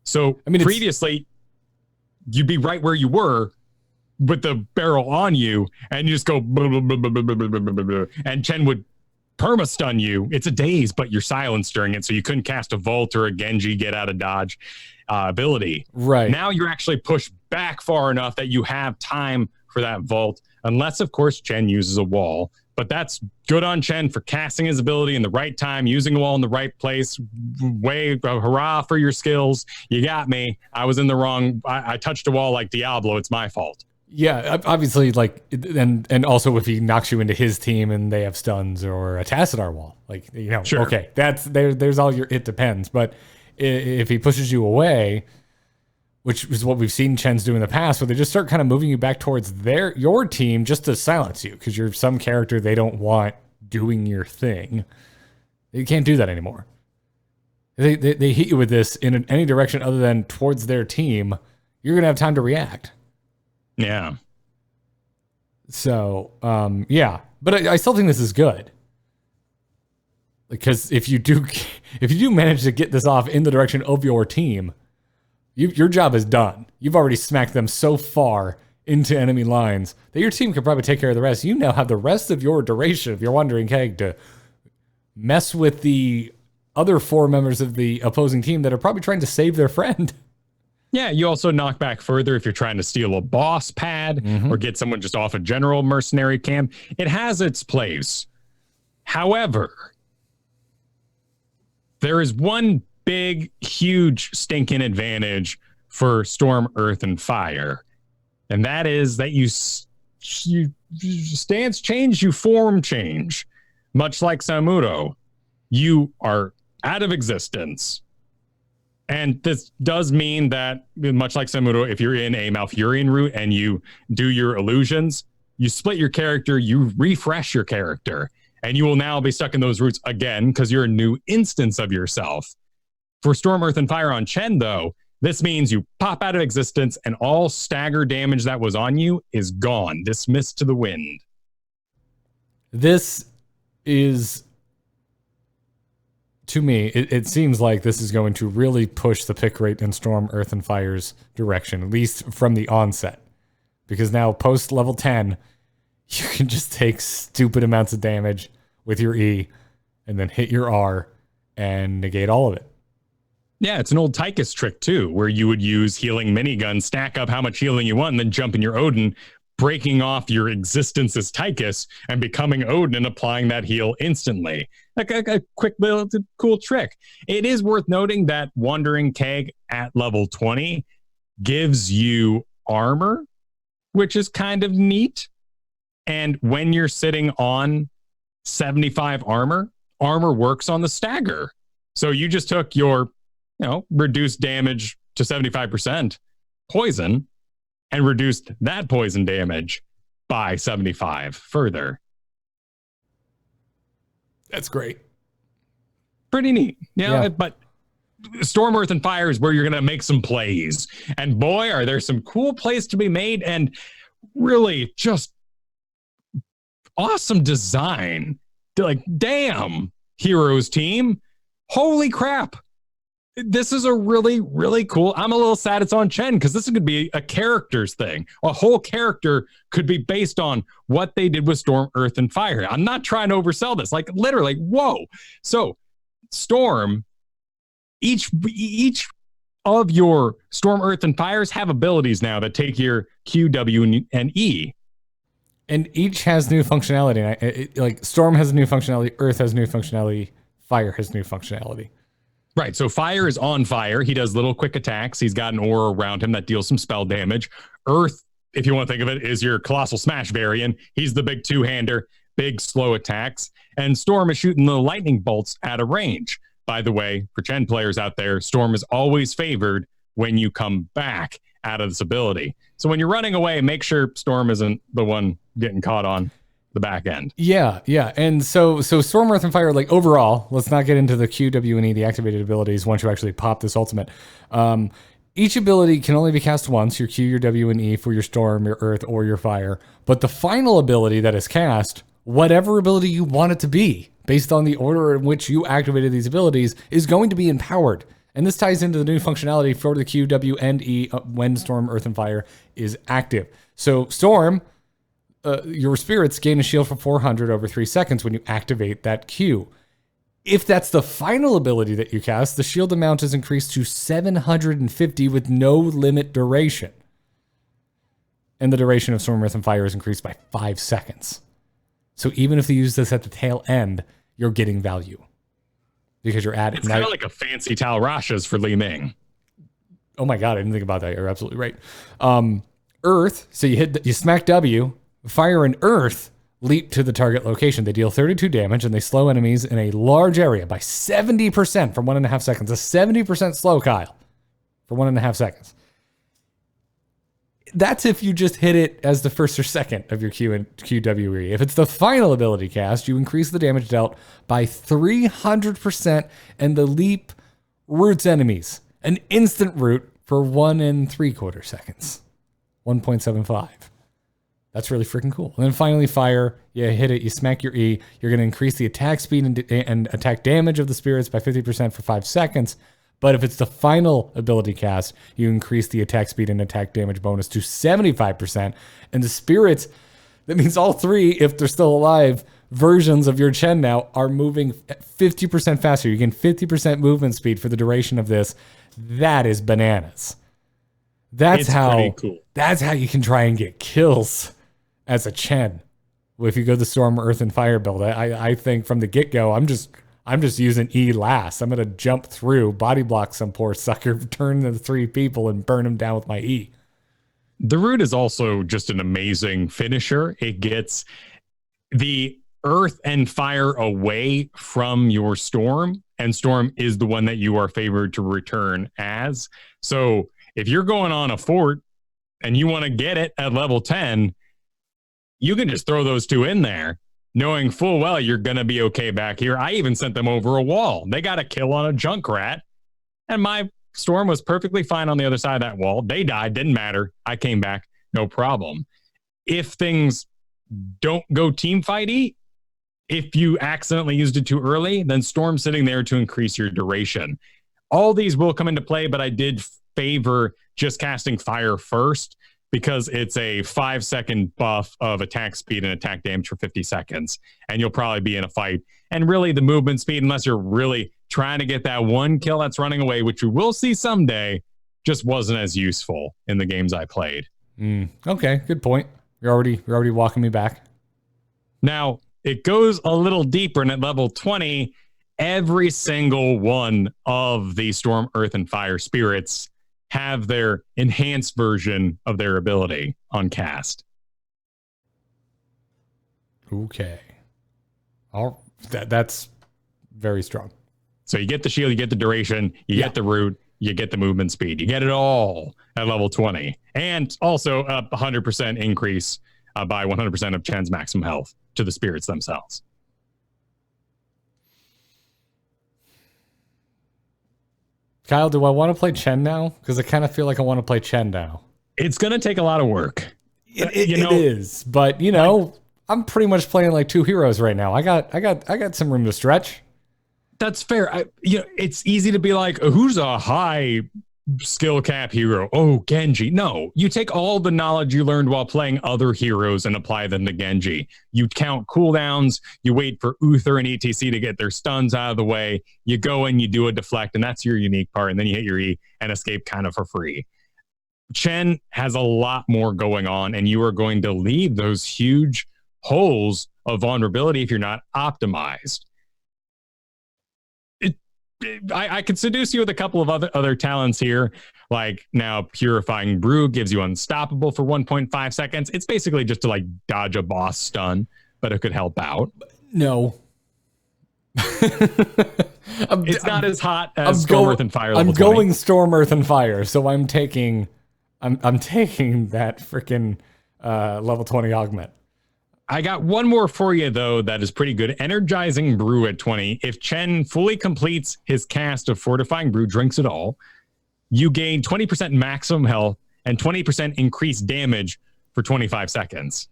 So previously, you'd be right where you were with the barrel on you, and you just go, blah, blah, blah, blah, blah, blah, blah, blah, blah, and Chen would perma-stun you. It's a daze, but you're silenced during it, so you couldn't cast a Vault or a Genji get out of dodge ability. Right. Now you're actually pushed back far enough that you have time for that Vault, unless, of course, Chen uses a wall. But that's good on Chen for casting his ability in the right time, using a wall in the right place. Hurrah for your skills. You got me. I was in the wrong. I touched a wall like Diablo. It's my fault. Yeah, obviously, and also if he knocks you into his team and they have stuns or a Tassadar wall, Sure. Okay, there's all your, it depends. But if he pushes you away, which is what we've seen Chen's do in the past, where they just start kind of moving you back towards your team just to silence you because you're some character they don't want doing your thing. You can't do that anymore. They hit you with this in any direction other than towards their team. You're going to have time to react. Yeah. So, yeah. But I still think this is good. Because if you do manage to get this off in the direction of your team, your job is done. You've already smacked them so far into enemy lines that your team can probably take care of the rest. You now have the rest of your duration of your Wandering Keg to mess with the other 4 members of the opposing team that are probably trying to save their friend. Yeah, you also knock back further if you're trying to steal a boss pad or get someone just off a general mercenary camp. It has its place. However, there is one big, huge, stinking advantage for Storm, Earth, and Fire. And that is that you stance change, you form change. Much like Samuro, you are out of existence. And this does mean that, much like Samuro, if you're in a Malfurion route and you do your illusions, you split your character, you refresh your character, and you will now be stuck in those routes again because you're a new instance of yourself. For Storm, Earth, and Fire on Chen, though, this means you pop out of existence and all stagger damage that was on you is gone, dismissed to the wind. This is, to me, it seems like this is going to really push the pick rate in Storm, Earth, and Fire's direction, at least from the onset. Because now, post level 10, you can just take stupid amounts of damage with your E and then hit your R and negate all of it. Yeah, it's an old Tychus trick too, where you would use healing minigun, stack up how much healing you want, and then jump in your Odin, breaking off your existence as Tychus and becoming Odin and applying that heal instantly. Like a quick little cool trick. It is worth noting that Wandering Keg at level 20 gives you armor, which is kind of neat. And when you're sitting on 75 armor works on the stagger. So you just took your, reduced damage to 75% poison and reduced that poison damage by 75 further. That's great. Pretty neat. But Storm, Earth, and Fire is where you're going to make some plays. And boy, are there some cool plays to be made, and really just awesome design. Like, damn, Heroes team. Holy crap. This is a really, really cool. I'm a little sad it's on Chen, because this could be a character's thing. A whole character could be based on what they did with Storm, Earth, and Fire. I'm not trying to oversell this. Like, literally, whoa. So, Storm, each of your Storm, Earth, and Fires have abilities now that take your Q, W, and E. And each has new functionality. Like, Storm has new functionality, Earth has new functionality, Fire has new functionality. Right, so Fire is on fire. He does little quick attacks. He's got an aura around him that deals some spell damage. Earth, if you want to think of it, is your Colossal Smash variant. He's the big two-hander, big slow attacks. And Storm is shooting the lightning bolts at a range. By the way, for Chen players out there, Storm is always favored when you come back out of this ability. So when you're running away, make sure Storm isn't the one getting caught on the back end. Yeah. And so Storm, Earth, and Fire, like, overall, let's not get into the Q, W, and E, the activated abilities, once you actually pop this ultimate. Each ability can only be cast once, your Q, your W, and E for your Storm, your Earth, or your Fire. But the final ability that is cast, whatever ability you want it to be, based on the order in which you activated these abilities, is going to be empowered. And this ties into the new functionality for the Q, W, and E when Storm, Earth, and Fire is active. So Storm, your spirits gain a shield for 400 over 3 seconds when you activate that Q. If that's the final ability that you cast, the shield amount is increased to 750 with no limit duration. And the duration of Storm, Earth, and Fire is increased by 5 seconds. So even if you use this at the tail end, you're getting value. Because you're adding... It's kind of like a fancy Tal Rashas for Li Ming. Oh my god, I didn't think about that. You're absolutely right. Earth, so you smack W. Fire and Earth leap to the target location. They deal 32 damage, and they slow enemies in a large area by 70% for 1.5 seconds. A 70% slow, Kyle, for 1.5 seconds. That's if you just hit it as the first or second of your Q and QWE. If it's the final ability cast, you increase the damage dealt by 300%, and the leap roots enemies. An instant root for 1 3/4 seconds. 1.75. That's really freaking cool. And then finally, Fire. You hit it, you smack your E. You're going to increase the attack speed and attack damage of the spirits by 50% for 5 seconds. But if it's the final ability cast, you increase the attack speed and attack damage bonus to 75%. And the spirits, that means all three, if they're still alive, versions of your Chen now are moving 50% faster. You gain 50% movement speed for the duration of this. That is bananas. That's pretty cool. That's how you can try and get kills as a Chen. If you go the Storm, Earth, and Fire build, I think from the get-go, I'm just using E last. I'm going to jump through, body block some poor sucker, turn the 3 people, and burn them down with my E. The root is also just an amazing finisher. It gets the Earth and Fire away from your Storm, and Storm is the one that you are favored to return as. So if you're going on a fort and you want to get it at level 10, you can just throw those 2 in there, knowing full well you're going to be okay back here. I even sent them over a wall. They got a kill on a Junkrat, and my Storm was perfectly fine on the other side of that wall. They died, didn't matter. I came back, no problem. If things don't go team fighty, if you accidentally used it too early, then Storm sitting there to increase your duration. All these will come into play, but I did favor just casting Fire first, because it's a 5-second buff of attack speed and attack damage for 50 seconds. And you'll probably be in a fight. And really the movement speed, unless you're really trying to get that one kill that's running away, which we will see someday, just wasn't as useful in the games I played. Okay, good point. You're already walking me back. Now, it goes a little deeper, and at level 20, every single one of the Storm, Earth, and Fire spirits have their enhanced version of their ability on cast. Okay. That's very strong. So you get the shield, you get the duration, you get the root, you get the movement speed. You get it all at level 20. And also a 100% increase by 100% of Chen's maximum health to the spirits themselves. Kyle, do I want to play Chen now? Because I kind of feel like I want to play Chen now. It's going to take a lot of work. It is, but I'm pretty much playing like two heroes right now. I got some room to stretch. That's fair. It's easy to be like, who's a high skill cap hero? Oh, Genji. No, you take all the knowledge you learned while playing other heroes and apply them to Genji. You count cooldowns, you wait for Uther and ETC to get their stuns out of the way, you go and you do a deflect, and that's your unique part, and then you hit your E and escape kind of for free. Chen has a lot more going on, and you are going to leave those huge holes of vulnerability if you're not optimized. I could seduce you with a couple of other talents here. Like now, Purifying Brew gives you unstoppable for 1.5 seconds. It's basically just to like dodge a boss stun, but it could help out. No. It's not as hot as Storm, Earth, and Fire. I'm going Storm, Earth, and Fire, so I'm taking that freaking level 20 augment. I got one more for you, though, that is pretty good. Energizing Brew at 20. If Chen fully completes his cast of Fortifying Brew, drinks it all, you gain 20% maximum health and 20% increased damage for 25 seconds.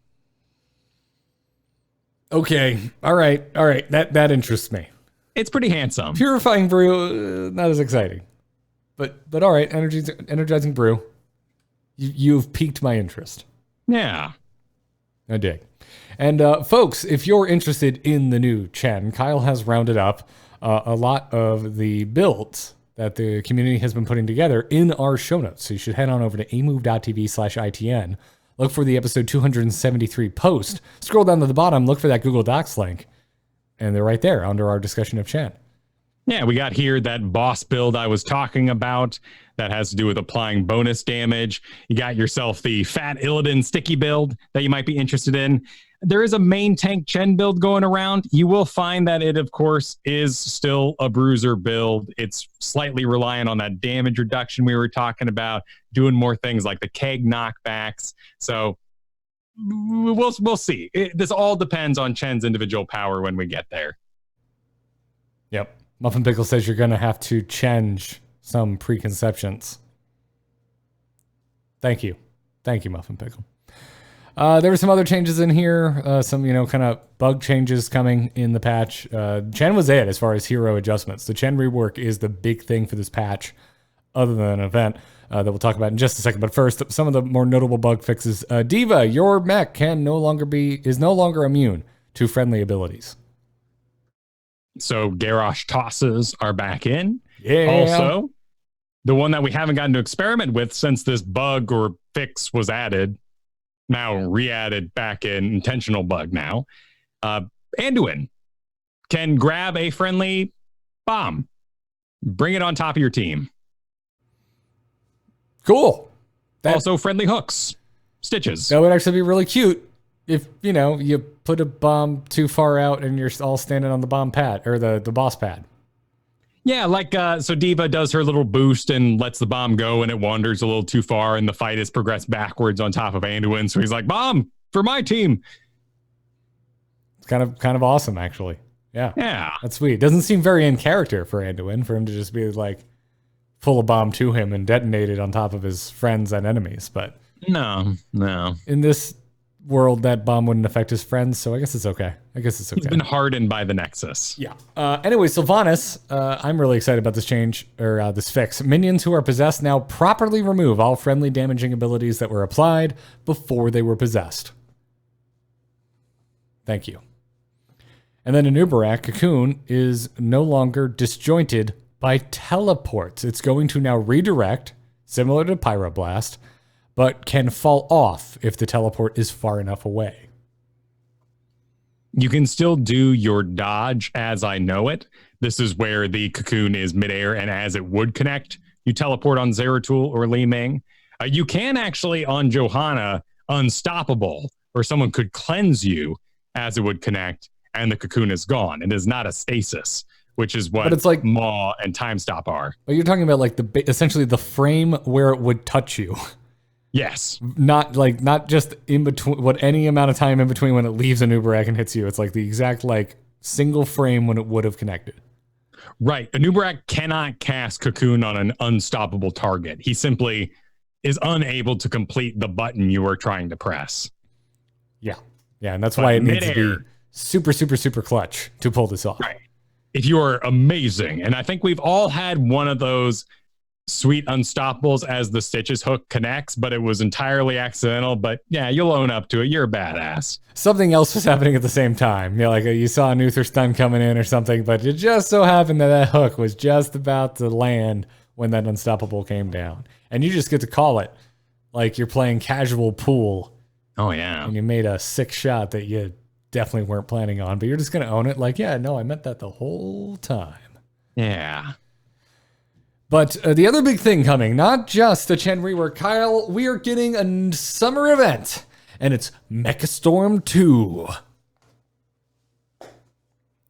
Okay. All right. That interests me. It's pretty handsome. Purifying Brew, not as exciting. But all right, Energizing Brew. You've piqued my interest. Yeah. I dig. And folks, if you're interested in the new Chen, Kyle has rounded up a lot of the builds that the community has been putting together in our show notes. So you should head on over to amove.tv/ITN. Look for the episode 273 post. Scroll down to the bottom, look for that Google Docs link. And they're right there under our discussion of Chen. Yeah, we got here that boss build I was talking about that has to do with applying bonus damage. You got yourself the Fat Illidan sticky build that you might be interested in. There is a main tank Chen build going around. You will find that it, of course, is still a bruiser build. It's slightly reliant on that damage reduction we were talking about, doing more things like the keg knockbacks. So we'll see. This all depends on Chen's individual power when we get there. Yep. Muffin Pickle says you're going to have to change some preconceptions. Thank you. Thank you, Muffin Pickle. There were some other changes in here. Some, kind of bug changes coming in the patch. Chen was it as far as hero adjustments. The Chen rework is the big thing for this patch, other than an event that we'll talk about in just a second. But first, some of the more notable bug fixes. Diva, your mech is no longer immune to friendly abilities. So Garrosh tosses are back in. Yeah. Also, the one that we haven't gotten to experiment with since this bug or fix was added, now re-added back in, intentional bug now. Anduin can grab a friendly bomb, bring it on top of your team. Cool. Also friendly hooks, stitches. That would actually be really cute if, you put a bomb too far out and you're all standing on the bomb pad or the boss pad. Yeah, so Diva does her little boost and lets the bomb go and it wanders a little too far and the fight is progressed backwards on top of Anduin. So he's like, bomb for my team. It's kind of awesome, actually. Yeah. Yeah. That's sweet. It doesn't seem very in character for Anduin for him to just be like, pull a bomb to him and detonate it on top of his friends and enemies. But no. In this world, that bomb wouldn't affect his friends, so I guess it's okay. He's been hardened by the Nexus. Yeah. Anyway, Sylvanas, I'm really excited about this change, or this fix. Minions who are possessed now properly remove all friendly damaging abilities that were applied before they were possessed. Thank you. And then in Uberak, Cocoon is no longer disjointed by teleports. It's going to now redirect, similar to Pyroblast, but can fall off if the teleport is far enough away. You can still do your dodge as I know it. This is where the Cocoon is midair, and as it would connect, you teleport on Zeratul or Li Ming. You can actually on Johanna Unstoppable, where someone could cleanse you as it would connect, and the Cocoon is gone. It is not a stasis, which is what it's like Maw and Time Stop are. But you're talking about like essentially the frame where it would touch you. Yes. Not just in between, any amount of time in between when it leaves an Uberak and hits you. It's like the exact like single frame when it would have connected. Right. An Uberak cannot cast Cocoon on an unstoppable target. He simply is unable to complete the button you are trying to press. Yeah. Yeah, and that's why it needs to be super, super, super clutch to pull this off. Right. If you are amazing, and I think we've all had one of those sweet unstoppables as the Stitches hook connects, but it was entirely accidental. But yeah, you'll own up to it. You're a badass. Something else was happening at the same time. You know, like you saw an Uther stun coming in or something, but it just so happened that hook was just about to land when that unstoppable came down. And you just get to call it like you're playing casual pool. Oh, yeah. And you made a sick shot that you definitely weren't planning on, but you're just going to own it. Like, yeah, no, I meant that the whole time. Yeah. But the other big thing coming, not just the Chen rework, Kyle, we are getting a summer event, and it's MechaStorm 2.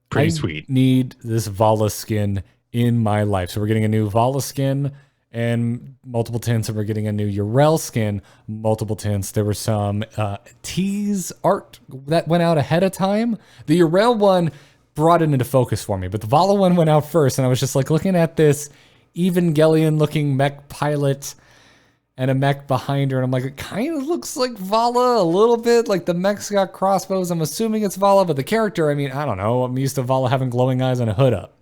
Pretty sweet. Need this Vala skin in my life. So we're getting a new Vala skin and multiple tints, and we're getting a new Yrel skin, multiple tints. There were some tease art that went out ahead of time. The Yrel one brought it into focus for me, but the Vala one went out first, and I was just like looking at this Evangelion-looking mech pilot and a mech behind her, and I'm like, it kind of looks like Vala a little bit. Like the mech's got crossbows. I'm assuming it's Vala, but the character, I mean, I don't know. I'm used to Vala having glowing eyes and a hood up.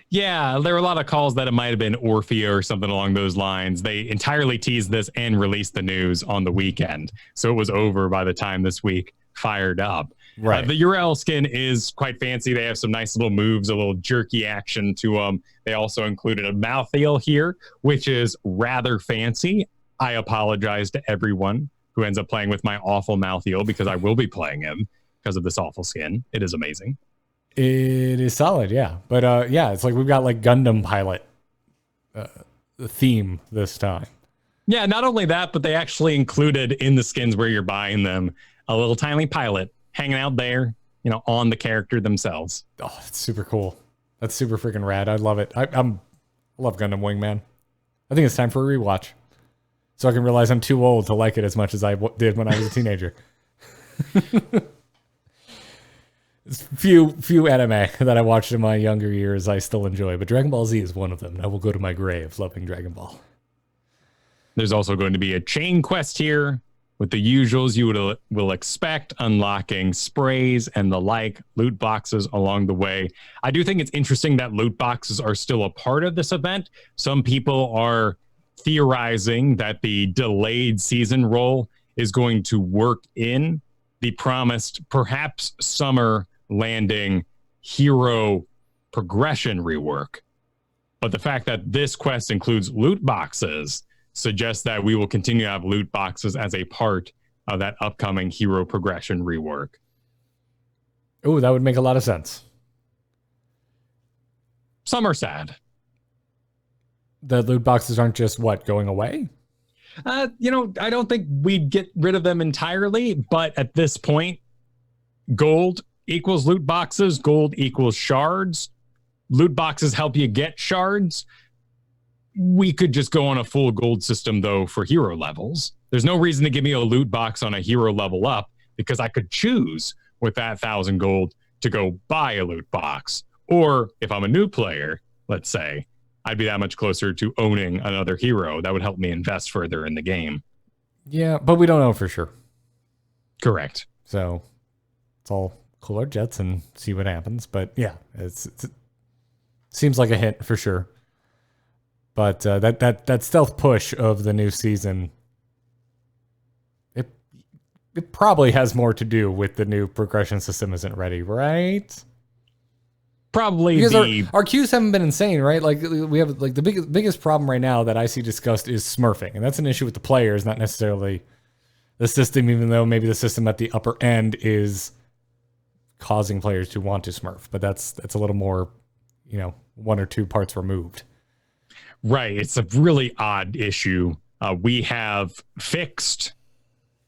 Yeah, there were a lot of calls that it might have been Orphea or something along those lines. They entirely teased this and released the news on the weekend, so it was over by the time this week fired up. Right. The Yrel skin is quite fancy. They have some nice little moves, a little jerky action to them. They also included a mouthfeel here, which is rather fancy. I apologize to everyone who ends up playing with my awful mouthfeel, because I will be playing him because of this awful skin. It is amazing. It is solid, yeah. But yeah, it's like we've got like Gundam pilot theme this time. Yeah, not only that, but they actually included in the skins where you're buying them a little tiny pilot hanging out there, you know, on the character themselves. Oh, that's super cool. That's super freaking rad. I love it. I love Gundam Wingman. I think it's time for a rewatch, so I can realize I'm too old to like it as much as I did when I was a teenager. Few anime that I watched in my younger years I still enjoy, but Dragon Ball Z is one of them. I will go to my grave loving Dragon Ball. There's also going to be a chain quest here with the usuals you will expect, unlocking sprays and the like, loot boxes along the way. I do think it's interesting that loot boxes are still a part of this event. Some people are theorizing that the delayed season roll is going to work in the promised, perhaps summer landing hero progression rework. But the fact that this quest includes loot boxes suggests that we will continue to have loot boxes as a part of that upcoming hero progression rework. Oh, that would make a lot of sense. Some are sad. The loot boxes aren't just, going away? You know, I don't think we'd get rid of them entirely, but at this point, gold equals loot boxes, gold equals shards. Loot boxes help you get shards. We could just go on a full gold system, though, for hero levels. There's no reason to give me a loot box on a hero level up, because I could choose with that 1,000 gold to go buy a loot box. Or if I'm a new player, let's say, I'd be that much closer to owning another hero that would help me invest further in the game. Yeah, but we don't know for sure. Correct. So it's all cool our jets and see what happens. But yeah, it seems like a hit for sure. But that stealth push of the new season, it probably has more to do with the new progression system isn't ready, right? Probably because our queues haven't been insane, right? Like we have like the biggest problem right now that I see discussed is smurfing, and that's an issue with the players, not necessarily the system. Even though maybe the system at the upper end is causing players to want to smurf, but that's a little more, one or two parts removed. Right. It's a really odd issue. We have fixed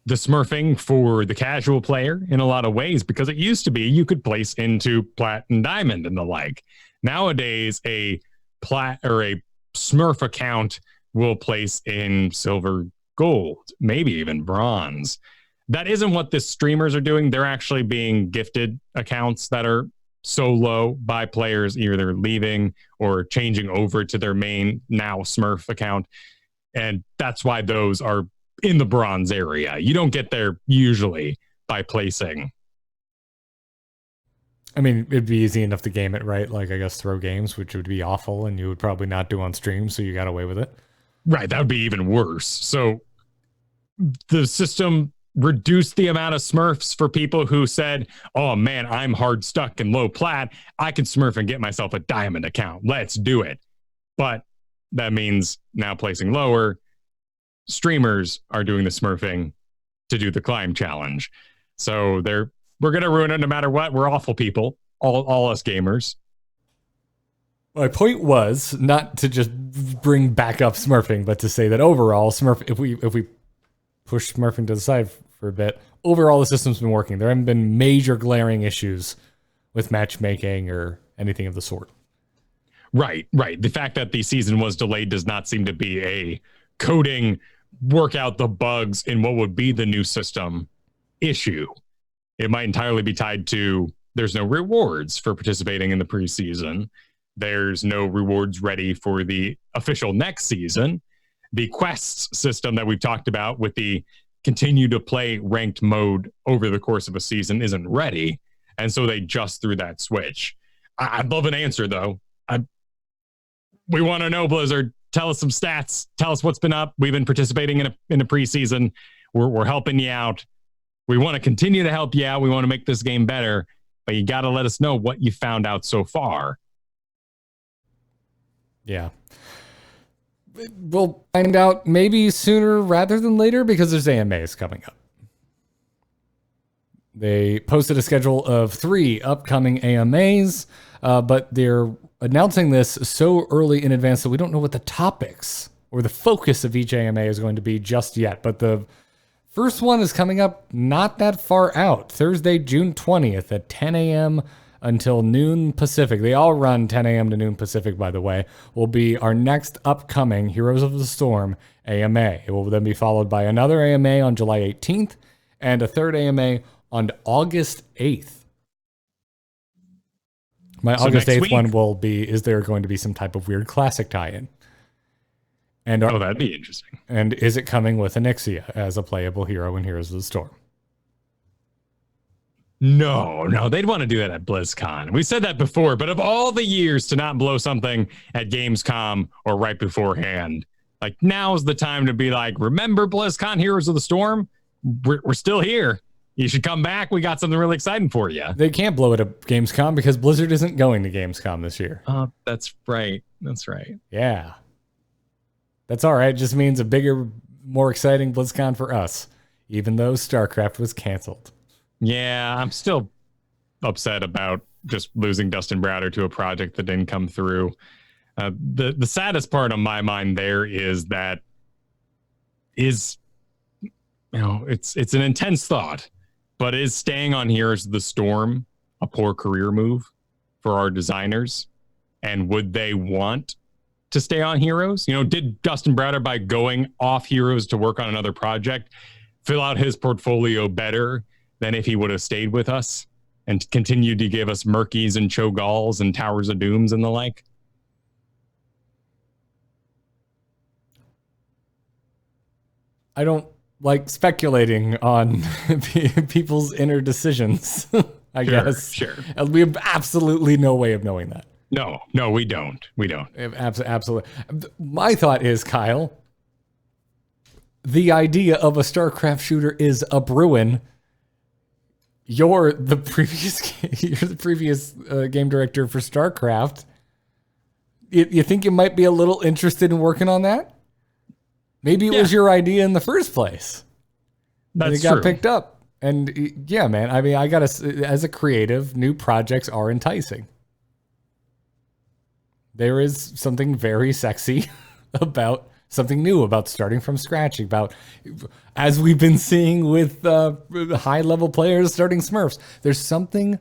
the smurfing for the casual player in a lot of ways, because it used to be you could place into plat and diamond and the like. Nowadays, a plat or a smurf account will place in silver, gold, maybe even bronze. That isn't what the streamers are doing. They're actually being gifted accounts that are so low by players, either leaving or changing over to their main now smurf account. And that's why those are in the bronze area. You don't get there usually by placing. I mean, it'd be easy enough to game it, right? Like, I guess throw games, which would be awful, and you would probably not do on stream, so you got away with it. Right, that would be even worse. So the system reduced the amount of smurfs for people who said, oh man, I'm hard stuck in low plat. I can smurf and get myself a diamond account. Let's do it. But that means now placing lower, streamers are doing the smurfing to do the climb challenge. So we're going to ruin it no matter what. We're awful people, all us gamers. My point was not to just bring back up smurfing, but to say that overall, if we push smurfing to the side for a bit, overall the system's been working. There haven't been major glaring issues with matchmaking or anything of the sort. Right. The fact that the season was delayed does not seem to be a coding, work out the bugs in what would be the new system issue. It might entirely be tied to there's no rewards for participating in the preseason. There's no rewards ready for the official next season. The quests system that we've talked about with the continue to play ranked mode over the course of a season isn't ready. And so they just threw that switch. I'd love an answer, though. We want to know, Blizzard. Tell us some stats. Tell us what's been up. We've been participating in a preseason. We're helping you out. We want to continue to help you out. We want to make this game better. But you got to let us know what you found out so far. Yeah. We'll find out maybe sooner rather than later because there's AMAs coming up. They posted a schedule of 3 upcoming AMAs, but they're announcing this so early in advance that we don't know what the topics or the focus of each AMA is going to be just yet. But the first one is coming up not that far out, Thursday, June 20th at 10 a.m. until noon Pacific. They all run 10 a.m. to noon Pacific, by the way, will be our next upcoming Heroes of the Storm AMA. It will then be followed by another AMA on July 18th and a third AMA on August 8th. My so August 8th one will be, is there going to be some type of weird classic tie-in? And that'd be interesting. And is it coming with Onyxia as a playable hero in Heroes of the Storm? No, they'd want to do that at BlizzCon. We said that before, but of all the years to not blow something at Gamescom or right beforehand, like now's the time to be like, remember BlizzCon Heroes of the Storm? We're still here. You should come back. We got something really exciting for you. They can't blow it at Gamescom because Blizzard isn't going to Gamescom this year. Oh, that's right. That's right. Yeah. That's all right. It just means a bigger, more exciting BlizzCon for us, even though StarCraft was canceled. Yeah, I'm still upset about just losing Dustin Browder to a project that didn't come through. The saddest part on my mind there is that it's an intense thought, but is staying on Heroes of the Storm a poor career move for our designers? And would they want to stay on Heroes? Did Dustin Browder, by going off Heroes to work on another project, fill out his portfolio better than if he would have stayed with us and continued to give us Murkies and Cho'Galls and Towers of Dooms and the like? I don't like speculating on people's inner decisions, I guess. Sure. We have absolutely no way of knowing that. No, we don't. Absolutely. My thought is, Kyle, the idea of a StarCraft shooter is a brewing. You're the previous game director for StarCraft. You think you might be a little interested in working on that? Maybe it was your idea in the first place. That's and it got true. picked up. And yeah, man, I mean, I gotta, as a creative, new projects are enticing. There is something very sexy about something new, about starting from scratch, about, as we've been seeing with high-level players starting Smurfs, there's something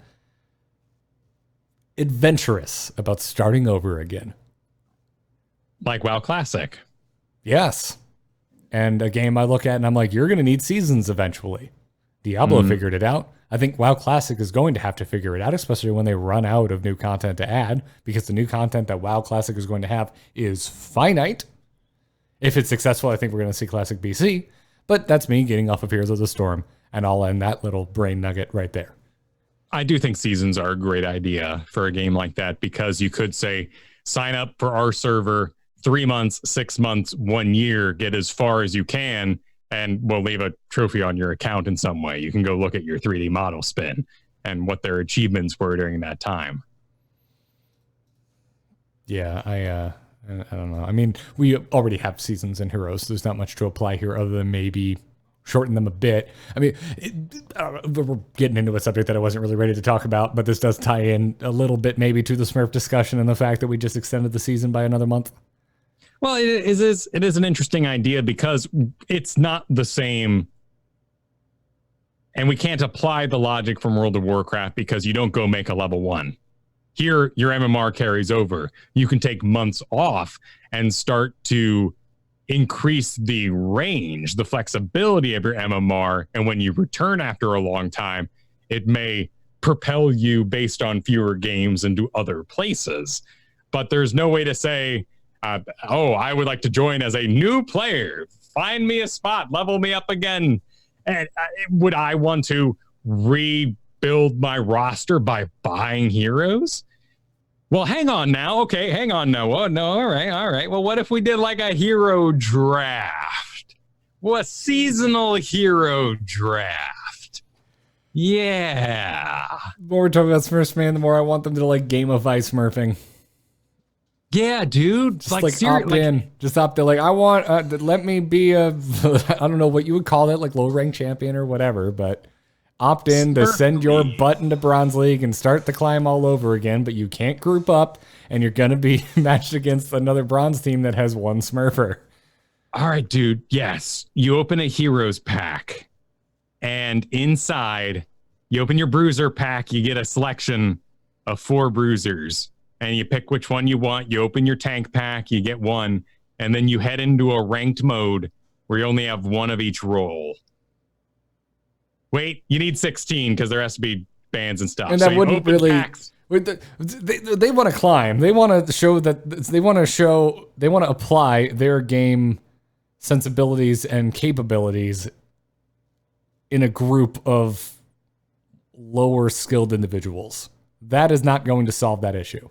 adventurous about starting over again. Like WoW Classic. Yes. And a game I look at and I'm like, you're going to need seasons eventually. Diablo figured it out. I think WoW Classic is going to have to figure it out, especially when they run out of new content to add, because the new content that WoW Classic is going to have is finite. If it's successful, I think we're going to see Classic BC. But that's me getting off of Heroes of the Storm, and I'll end that little brain nugget right there. I do think seasons are a great idea for a game like that, because you could say, sign up for our server 3 months, 6 months, 1 year, get as far as you can, and we'll leave a trophy on your account in some way. You can go look at your 3D model spin and what their achievements were during that time. Yeah, I don't know. I mean, we already have seasons in Heroes. So there's not much to apply here other than maybe shorten them a bit. I mean, we're getting into a subject that I wasn't really ready to talk about, but this does tie in a little bit maybe to the Smurf discussion and the fact that we just extended the season by another month. Well, it is an interesting idea because it's not the same. And we can't apply the logic from World of Warcraft because you don't go make a level 1. Here, your MMR carries over. You can take months off and start to increase the range, the flexibility of your MMR. And when you return after a long time, it may propel you based on fewer games into other places. But there's no way to say, I would like to join as a new player. Find me a spot, level me up again. And would I want to rebuild my roster by buying heroes? Well, hang on now. Okay, hang on now. Oh, no, all right. Well, what if we did like a hero draft? Well, a seasonal hero draft. Yeah. The more we're talking about Smurfs, man, the more I want them to like gamify Smurfing. Yeah, dude. Just like opt in. Just opt in. Like, I want, let me be a, I don't know what you would call it, like low rank champion or whatever, but opt in to send your butt into Bronze League and start the climb all over again, but you can't group up and you're going to be matched against another Bronze team that has one Smurfer. All right, dude. Yes. You open a Heroes pack and inside you open your Bruiser pack. You get a selection of 4 Bruisers. And you pick which one you want. You open your tank pack, you get one, and then you head into a ranked mode where you only have one of each role. Wait, you need 16 because there has to be bans and stuff. And that wouldn't really. They want to climb. They want to show that. They want to apply their game sensibilities and capabilities in a group of lower skilled individuals. That is not going to solve that issue.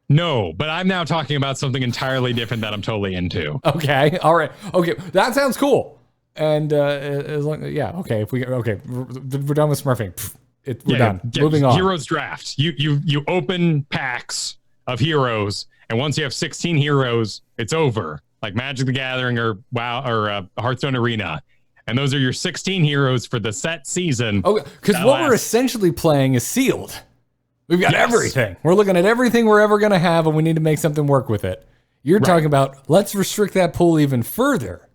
No, but I'm now talking about something entirely different that I'm totally into. Okay, all right, okay, that sounds cool. And as long, okay, we're done with Smurfing. We're done. Moving on. Heroes draft. You open packs of heroes, and once you have 16 heroes, it's over. Like Magic the Gathering or WoW or Hearthstone Arena. And those are your 16 heroes for the set season. Okay, because what we're essentially playing is sealed. We've got everything. We're looking at everything we're ever going to have, and we need to make something work with it. You're talking about, let's restrict that pool even further.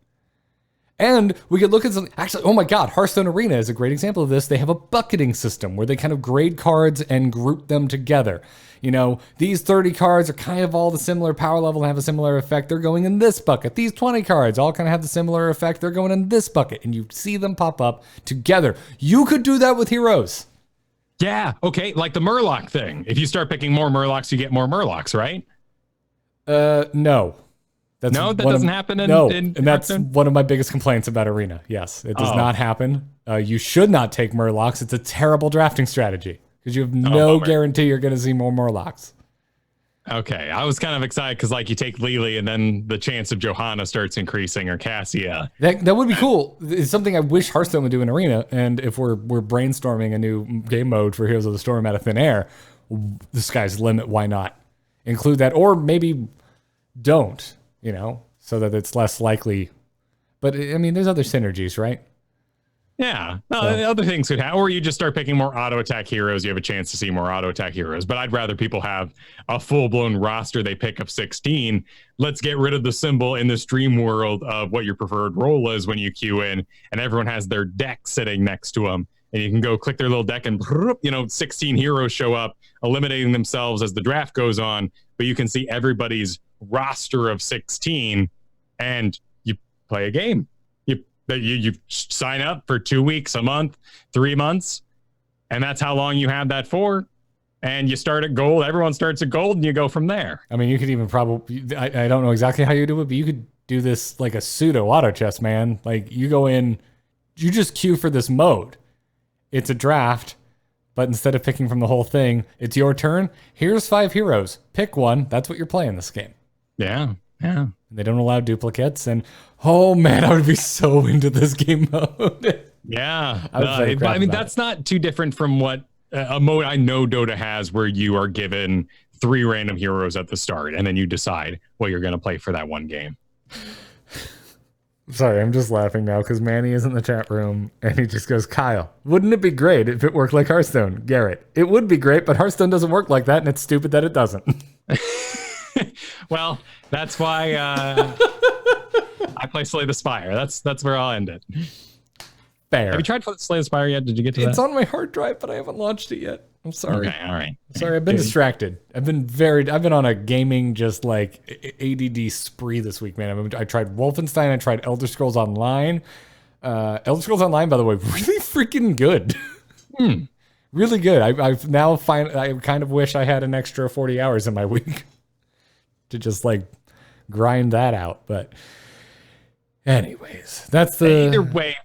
And we could look at something. Actually, oh my God, Hearthstone Arena is a great example of this. They have a bucketing system where they kind of grade cards and group them together. You know, these 30 cards are kind of all the similar power level and have a similar effect. They're going in this bucket. These 20 cards all kind of have the similar effect. They're going in this bucket. And you see them pop up together. You could do that with heroes. Yeah, okay, like the Murloc thing. If you start picking more Murlocs, you get more Murlocs, right? No. That doesn't happen in and that's one of my biggest complaints about Arena. Yes, it does not happen. You should not take Murlocs. It's a terrible drafting strategy because you have no guarantee you're going to see more Murlocs. Okay, I was kind of excited because like you take Lily and then the chance of Johanna starts increasing or Cassia. That would be cool. It's something I wish Hearthstone would do in Arena. And if we're brainstorming a new game mode for Heroes of the Storm out of thin air, the sky's the limit. Why not include that? Or maybe don't, so that it's less likely. But I mean, there's other synergies, right? Yeah, no, other things could happen, or you just start picking more auto attack heroes. You have a chance to see more auto attack heroes. But I'd rather people have a full blown roster. They pick up 16. Let's get rid of the symbol in this dream world of what your preferred role is when you queue in, and everyone has their deck sitting next to them, and you can go click their little deck, and 16 heroes show up, eliminating themselves as the draft goes on. But you can see everybody's roster of 16, and you play a game. You sign up for 2 weeks, a month, 3 months, and that's how long you have that for. And you start at gold. Everyone starts at gold, and you go from there. I mean, you could even probably, I don't know exactly how you do it, but you could do this like a pseudo auto chess, man. Like you go in, you just queue for this mode. It's a draft, but instead of picking from the whole thing, it's your turn. Here's 5 heroes. Pick one. That's what you're playing this game. Yeah. They don't allow duplicates, and oh man, I would be so into this game mode. Yeah, I mean that's not too different from what a mode I know Dota has, where you are given 3 random heroes at the start, and then you decide what you're going to play for that one game. Sorry, I'm just laughing now because Manny is in the chat room, and he just goes, "Kyle, wouldn't it be great if it worked like Hearthstone?" Garrett, it would be great, but Hearthstone doesn't work like that, and it's stupid that it doesn't. Well, that's why I play Slay the Spire. That's where I'll end it. Fair. Have you tried Slay the Spire yet? Did you get to that? It's on my hard drive, but I haven't launched it yet. I'm sorry. Okay, all right. Sorry, I've been distracted. I've been on a gaming just like ADD spree this week, man. I tried Wolfenstein. I tried Elder Scrolls Online. Elder Scrolls Online, by the way, really freaking good. Really good. I kind of wish I had an extra 40 hours in my week to just like grind that out. But anyways, that's the either way.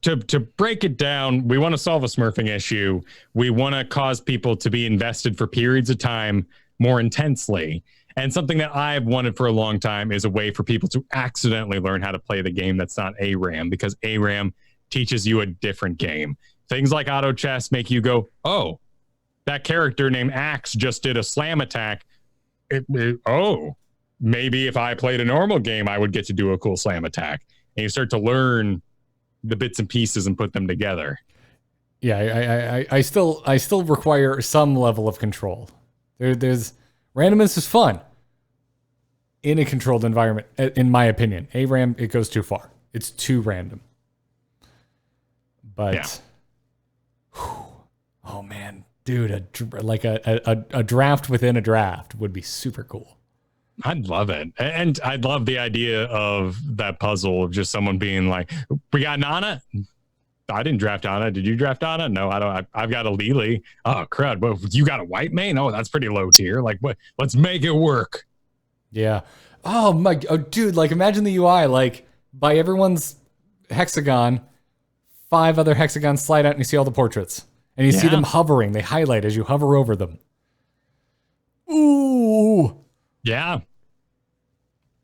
To break it down, we want to solve a smurfing issue. We want to cause people to be invested for periods of time more intensely. And something that I've wanted for a long time is a way for people to accidentally learn how to play the game that's not ARAM, because ARAM teaches you a different game. Things like auto chess make you go, oh, that character named Axe just did a slam attack. Maybe if I played a normal game, I would get to do a cool slam attack. And you start to learn the bits and pieces and put them together. Yeah, I still require some level of control. There's randomness is fun in a controlled environment, in my opinion. ARAM, it goes too far. It's too random. But oh man, dude, a draft within a draft would be super cool. I'd love it. And I'd love the idea of that puzzle of just someone being like, we got Nana. I didn't draft Anna. Did you draft Anna? No, I don't. I've got a Lily. Oh, crud. Well, you got a white main? Oh, that's pretty low tier. Like, what? Let's make it work. Yeah. Oh, dude, like, imagine the UI, like, by everyone's hexagon, 5 other hexagons slide out and you see all the portraits. And you see them hovering. They highlight as you hover over them. Ooh. Yeah.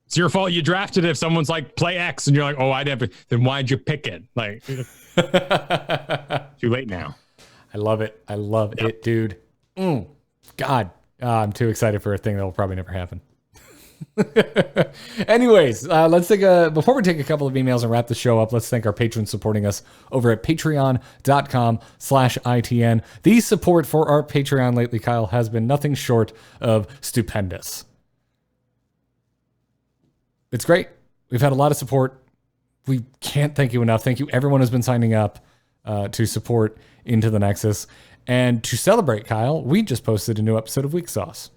It's your fault you drafted it if someone's like, play X, and you're like, oh, I'd have to, then why'd you pick it? Like, too late now. I love it. I love it, dude. God. I'm too excited for a thing that will probably never happen. Anyways, before we take a couple of emails and wrap the show up, let's thank our patrons supporting us over at patreon.com/ITN. The support for our Patreon lately, Kyle, has been nothing short of stupendous. It's great. We've had a lot of support. We can't thank you enough. Thank you everyone who's been signing up to support Into the Nexus. And to celebrate, Kyle, we just posted a new episode of Weak Sauce.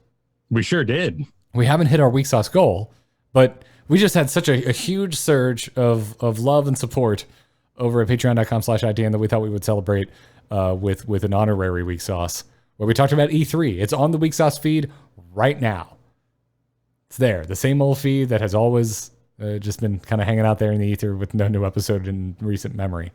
We sure did. We haven't hit our Weak Sauce goal, but we just had such a huge surge of love and support over at patreon.com/ITN that we thought we would celebrate with an honorary Weak Sauce where we talked about E3. It's on the Weak Sauce feed right now. It's there. The same old feed that has always just been kind of hanging out there in the ether with no new episode in recent memory.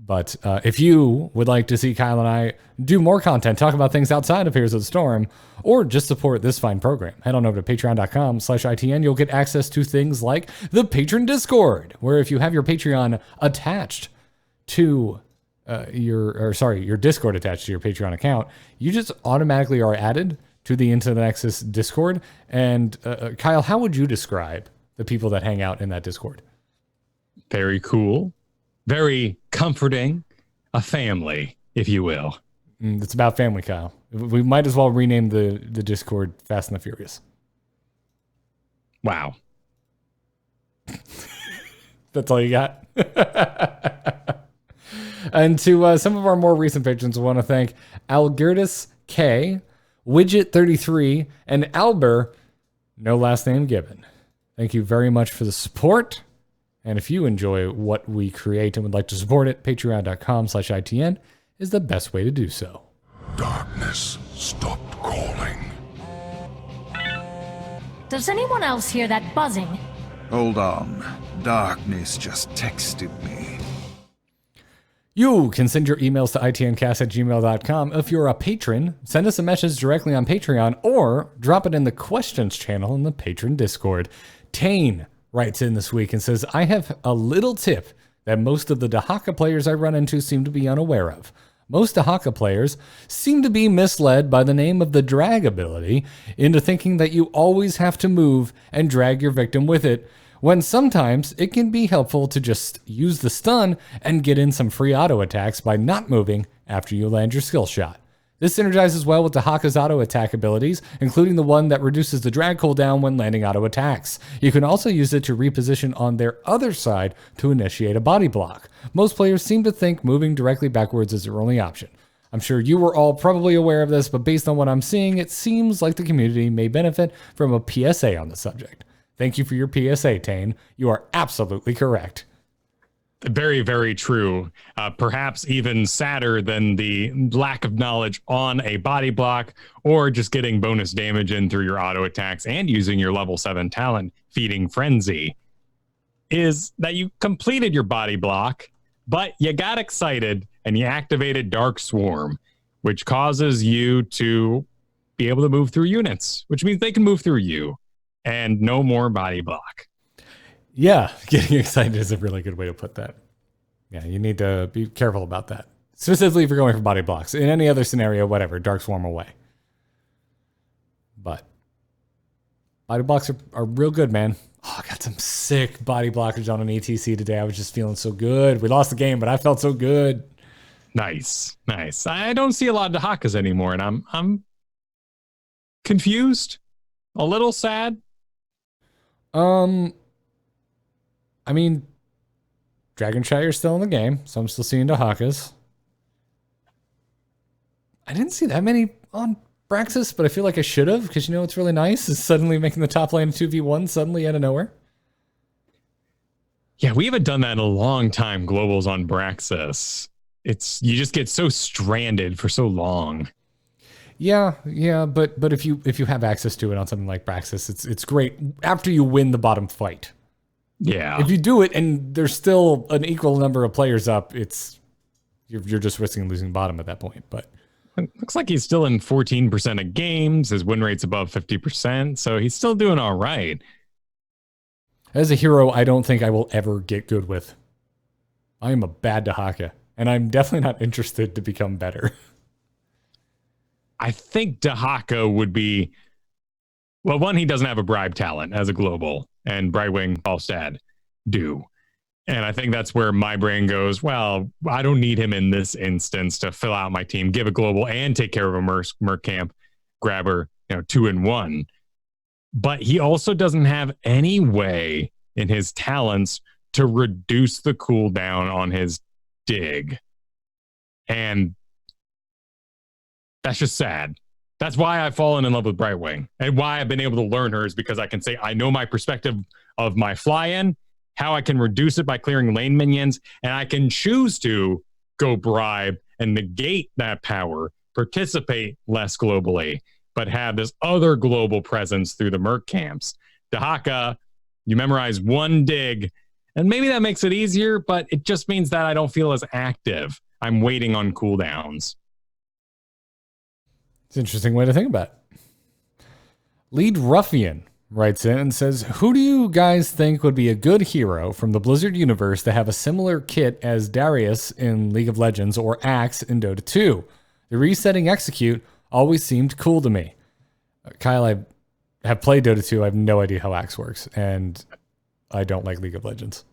But if you would like to see Kyle and I do more content, talk about things outside of Heroes of the Storm, or just support this fine program, head on over to patreon.com/ITN. You'll get access to things like the Patron Discord, where if you have your Patreon attached to your Discord attached to your Patreon account, you just automatically are added to the Into the Nexus Discord. And Kyle, how would you describe the people that hang out in that Discord? Very cool. Very comforting. A family, if you will. It's about family, Kyle. We might as well rename the Discord Fast and the Furious. Wow. That's all you got? And to some of our more recent patrons, I want to thank Algertis K, Widget33, and Alber, no last name given. Thank you very much for the support. And if you enjoy what we create and would like to support it, patreon.com/ITN is the best way to do so. Darkness stopped calling. Does anyone else hear that buzzing? Hold on. Darkness just texted me. You can send your emails to itncast@gmail.com. If you're a patron, send us a message directly on Patreon or drop it in the questions channel in the patron Discord. Tane writes in this week and says, I have a little tip that most of the Dahaka players I run into seem to be unaware of. Most Dahaka players seem to be misled by the name of the drag ability into thinking that you always have to move and drag your victim with it, when sometimes it can be helpful to just use the stun and get in some free auto attacks by not moving after you land your skill shot. This synergizes well with Dahaka's auto attack abilities, including the one that reduces the drag cooldown when landing auto attacks. You can also use it to reposition on their other side to initiate a body block. Most players seem to think moving directly backwards is their only option. I'm sure you were all probably aware of this, but based on what I'm seeing, it seems like the community may benefit from a PSA on the subject. Thank you for your PSA, Tane. You are absolutely correct. Very, very true. Perhaps even sadder than the lack of knowledge on a body block or just getting bonus damage in through your auto attacks and using your level 7 talent, Feeding Frenzy, is that you completed your body block, but you got excited and you activated Dark Swarm, which causes you to be able to move through units, which means they can move through you and no more body block. Yeah, getting excited is a really good way to put that. Yeah, you need to be careful about that. Specifically if you're going for body blocks. In any other scenario, whatever, Dark Swarm away. But body blocks are real good, man. Oh, I got some sick body blockers on an ETC today. I was just feeling so good. We lost the game, but I felt so good. Nice, nice. I don't see a lot of Dahakas anymore, and I'm confused, a little sad. I mean, Dragonshire's still in the game, so I'm still seeing Dahakas. I didn't see that many on Braxis, but I feel like I should have, because you know what's really nice is suddenly making the top lane 2v1 suddenly out of nowhere. Yeah, we haven't done that in a long time, globals on Braxis. You just get so stranded for so long. Yeah, but if you have access to it on something like Braxis, it's great after you win the bottom fight. Yeah. If you do it and there's still an equal number of players up, you're just risking losing bottom at that point. But looks like he's still in 14% of games. His win rate's above 50%, so he's still doing all right. As a hero, I don't think I will ever get good with. I am a bad Dahaka, and I'm definitely not interested to become better. I think Dahaka would be... Well, one, he doesn't have a bribe talent as a global, and Brightwing, Falstad do. And I think that's where my brain goes, well, I don't need him in this instance to fill out my team, give a global, and take care of a Merc Camp grabber, 2-in-1. But he also doesn't have any way in his talents to reduce the cooldown on his dig. And that's just sad. That's why I've fallen in love with Brightwing, and why I've been able to learn her is because I can say I know my perspective of my fly-in, how I can reduce it by clearing lane minions, and I can choose to go bribe and negate that power, participate less globally, but have this other global presence through the Merc camps. Dahaka, you memorize one dig, And maybe that makes it easier, but it just means that I don't feel as active. I'm waiting on cooldowns. It's an interesting way to think about it. Lead Ruffian writes in and says, who do you guys think would be a good hero from the Blizzard universe to have a similar kit as Darius in League of Legends or Axe in Dota 2? The resetting execute always seemed cool to me. Kyle, I have played Dota 2. I have no idea how Axe works, and I don't like League of Legends.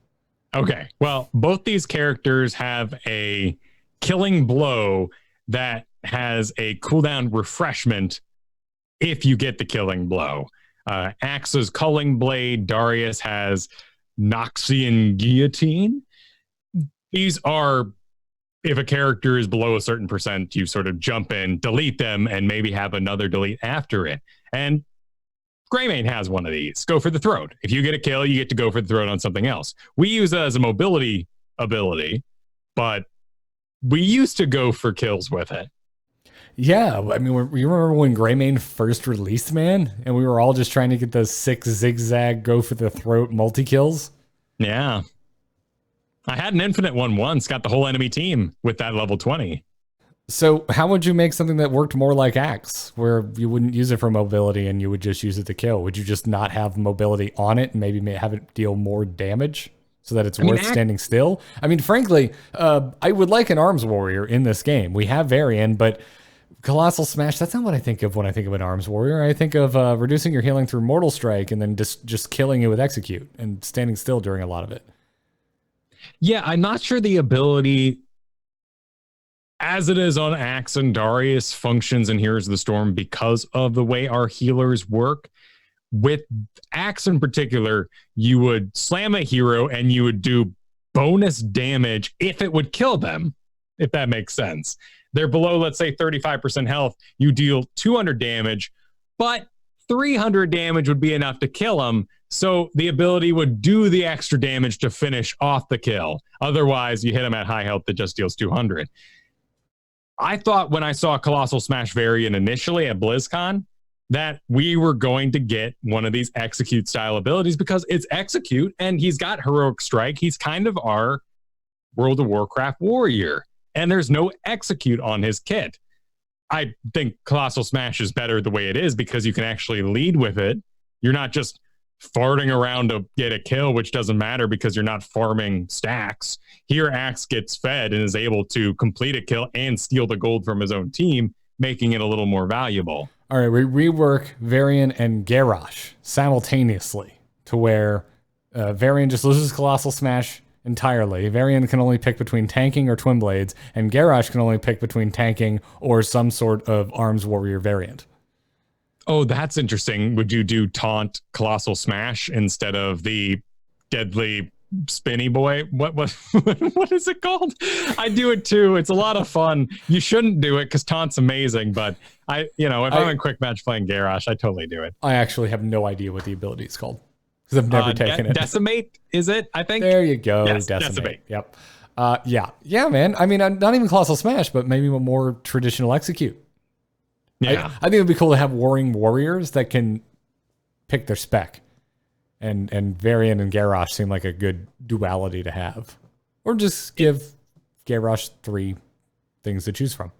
Okay, well, both these characters have a killing blow that has a cooldown refreshment if you get the killing blow. Axe's Culling Blade, Darius has Noxian Guillotine. These are, if a character is below a certain percent, you sort of jump in, delete them, and maybe have another delete after it. And Greymane has one of these. Go for the throat. If you get a kill, you get to go for the throat on something else. We use it as a mobility ability, but we used to go for kills with it. Yeah, I mean, you remember when Greymane first released, man? And we were all just trying to get those 6 zigzag go for the throat multi-kills? Yeah. I had an infinite one once, got the whole enemy team with that level 20. So how would you make something that worked more like Axe, where you wouldn't use it for mobility and you would just use it to kill? Would you just not have mobility on it and maybe have it deal more damage so that it's worth standing still? I mean, frankly, I would like an arms warrior in this game. We have Varian, but Colossal Smash, that's not what I think of when I think of an arms warrior. I think of reducing your healing through Mortal Strike and then just killing it with Execute and standing still during a lot of it. Yeah, I'm not sure the ability, as it is on Axe and Darius, functions in Heroes of the Storm because of the way our healers work. With Axe in particular, you would slam a hero and you would do bonus damage if it would kill them, if that makes sense. They're below, let's say, 35% health. You deal 200 damage, but 300 damage would be enough to kill them. So the ability would do the extra damage to finish off the kill. Otherwise, you hit them at high health that just deals 200. I thought when I saw Colossal Smash Variant initially at BlizzCon that we were going to get one of these Execute style abilities because it's Execute and he's got Heroic Strike. He's kind of our World of Warcraft warrior. And there's no Execute on his kit. I think Colossal Smash is better the way it is because you can actually lead with it. You're not just farting around to get a kill, which doesn't matter because you're not farming stacks. Here, Axe gets fed and is able to complete a kill and steal the gold from his own team, making it a little more valuable. All right, we rework Varian and Garrosh simultaneously to where Varian just loses Colossal Smash entirely. Varian can only pick between tanking or Twin Blades, and Garrosh can only pick between tanking or some sort of arms warrior variant. Oh, that's interesting. Would you do taunt Colossal Smash instead of the deadly spinny boy? What is it called? I do it too. It's a lot of fun. You shouldn't do it because taunt's amazing, but if I'm in quick match playing Garrosh, I totally do it. I actually have no idea what the ability is called because I've never taken it. Decimate, is it? I think. There you go. Yes, Decimate. Yep. Yeah, man. I mean, not even Colossal Smash, but maybe a more traditional Execute. Yeah. I think it'd be cool to have warring warriors that can pick their spec. And Varian and Garrosh seem like a good duality to have. Or just give Garrosh 3 things to choose from.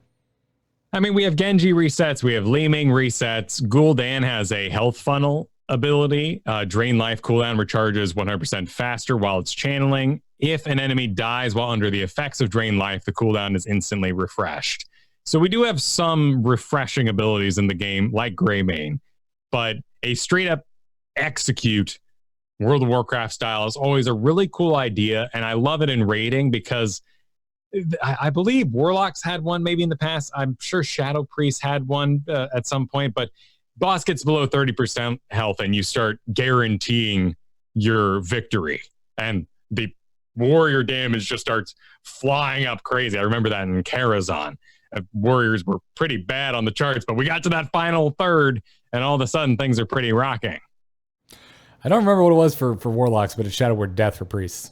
I mean, we have Genji resets, we have Li Ming resets. Gul'dan has a health funnel ability. Drain life cooldown recharges 100% faster while it's channeling. If an enemy dies while under the effects of drain life, the cooldown is instantly refreshed. So we do have some refreshing abilities in the game, like Greymane, but a straight up Execute World of Warcraft style is always a really cool idea, and I love it in raiding because I believe Warlocks had one maybe in the past. I'm sure Shadow Priest had one at some point, but boss gets below 30% health and you start guaranteeing your victory, and the warrior damage just starts flying up crazy. I remember that in Karazhan. Warriors were pretty bad on the charts, but we got to that final third, and all of a sudden things are pretty rocking. I don't remember what it was for Warlocks, but it's Shadow Word Death for priests.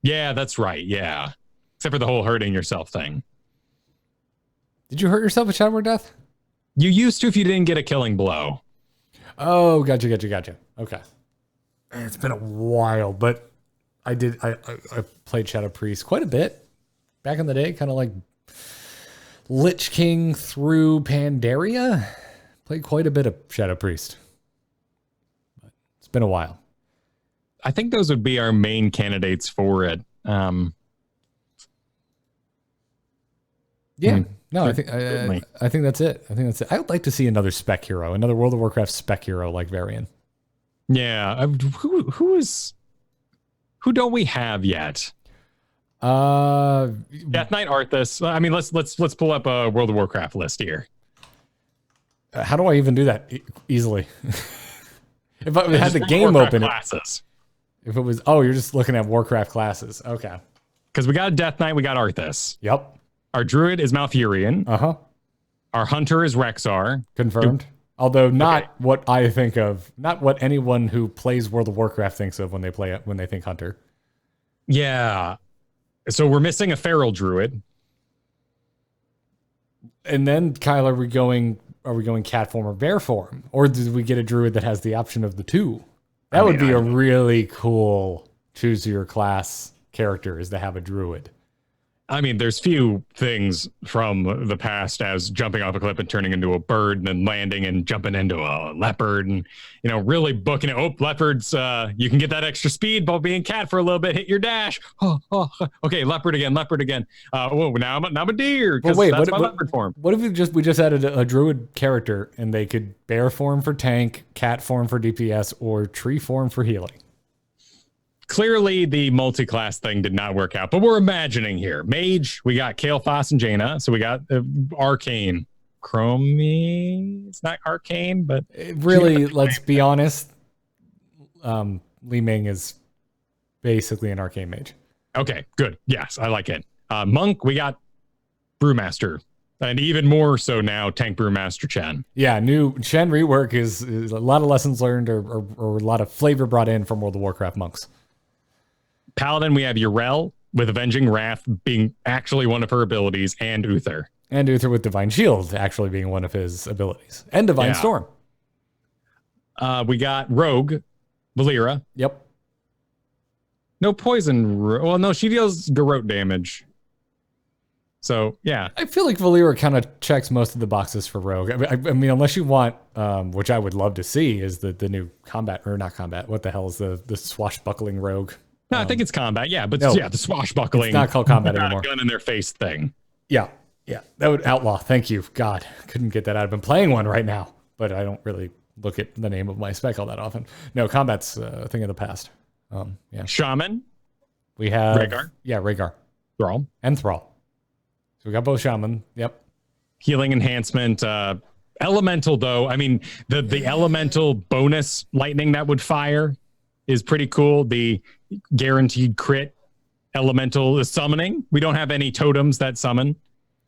Yeah, that's right. Yeah. Except for the whole hurting yourself thing. Did you hurt yourself with Shadow Word Death? You used to if you didn't get a killing blow. Oh, gotcha. Okay. It's been a while, but I played Shadow Priest quite a bit back in the day, kind of like Lich King through Pandaria. Played quite a bit of Shadow Priest. But it's been a while. I think those would be our main candidates for it. Yeah. No, I think that's it. I think that's it. I would like to see another spec hero, another World of Warcraft spec hero like Varian. Yeah. Who don't we have yet? Death Knight Arthas. I mean, let's pull up a World of Warcraft list here. How do I even do that easily? If I had the game open, classes. If it was, you're just looking at Warcraft classes. Okay. Because we got a Death Knight, we got Arthas. Yep. Our Druid is Malfurion. Uh-huh. Our Hunter is Rexar. Confirmed. Although not what I think of, not what anyone who plays World of Warcraft thinks of when they think Hunter. Yeah. So we're missing a Feral Druid. And then, Kyle, are we going cat form or bear form? Or did we get a Druid that has the option of the two? That would be a really cool choose your class character, is to have a Druid. I mean, there's few things from the past as jumping off a cliff and turning into a bird and then landing and jumping into a leopard and, really booking it. Oh, leopards, you can get that extra speed by being cat for a little bit, hit your dash. Okay, leopard again. Now I'm a deer because that's my leopard form. What if we just added a Druid character and they could bear form for tank, cat form for DPS, or tree form for healing? Clearly, the multi-class thing did not work out, but we're imagining here. Mage, we got Kale, Foss, and Jaina. So we got Arcane. Chromie, it's not Arcane, but... Really, let's be honest, Li Ming is basically an Arcane Mage. Okay, good. Yes, I like it. Monk, we got Brewmaster. And even more so now, Tank Brewmaster Chen. Yeah, new Chen rework is a lot of lessons learned or a lot of flavor brought in from World of Warcraft monks. Paladin, we have Yrel with Avenging Wrath being actually one of her abilities, and Uther. And Uther with Divine Shield actually being one of his abilities. And Divine Storm. We got Rogue, Valera. Yep. No poison. Well, no, she deals garrote damage. So, yeah. I feel like Valera kind of checks most of the boxes for Rogue. I mean, unless you want, which I would love to see, is the new combat, or not combat, what the hell is the swashbuckling Rogue? No, I think it's combat, yeah. But the swashbuckling. It's not called combat anymore. Gun in their face thing. Yeah. That would outlaw. Thank you. God, couldn't get that out. I've been playing one right now, but I don't really look at the name of my spec all that often. No, combat's a thing of the past. Yeah. Shaman. We have Rhaegar. Yeah, Rhaegar. Thrall. And Thrall. So we got both Shaman. Yep. Healing enhancement. Elemental, though. I mean, the elemental bonus lightning that would fire is pretty cool. The guaranteed crit elemental is summoning. We don't have any totems that summon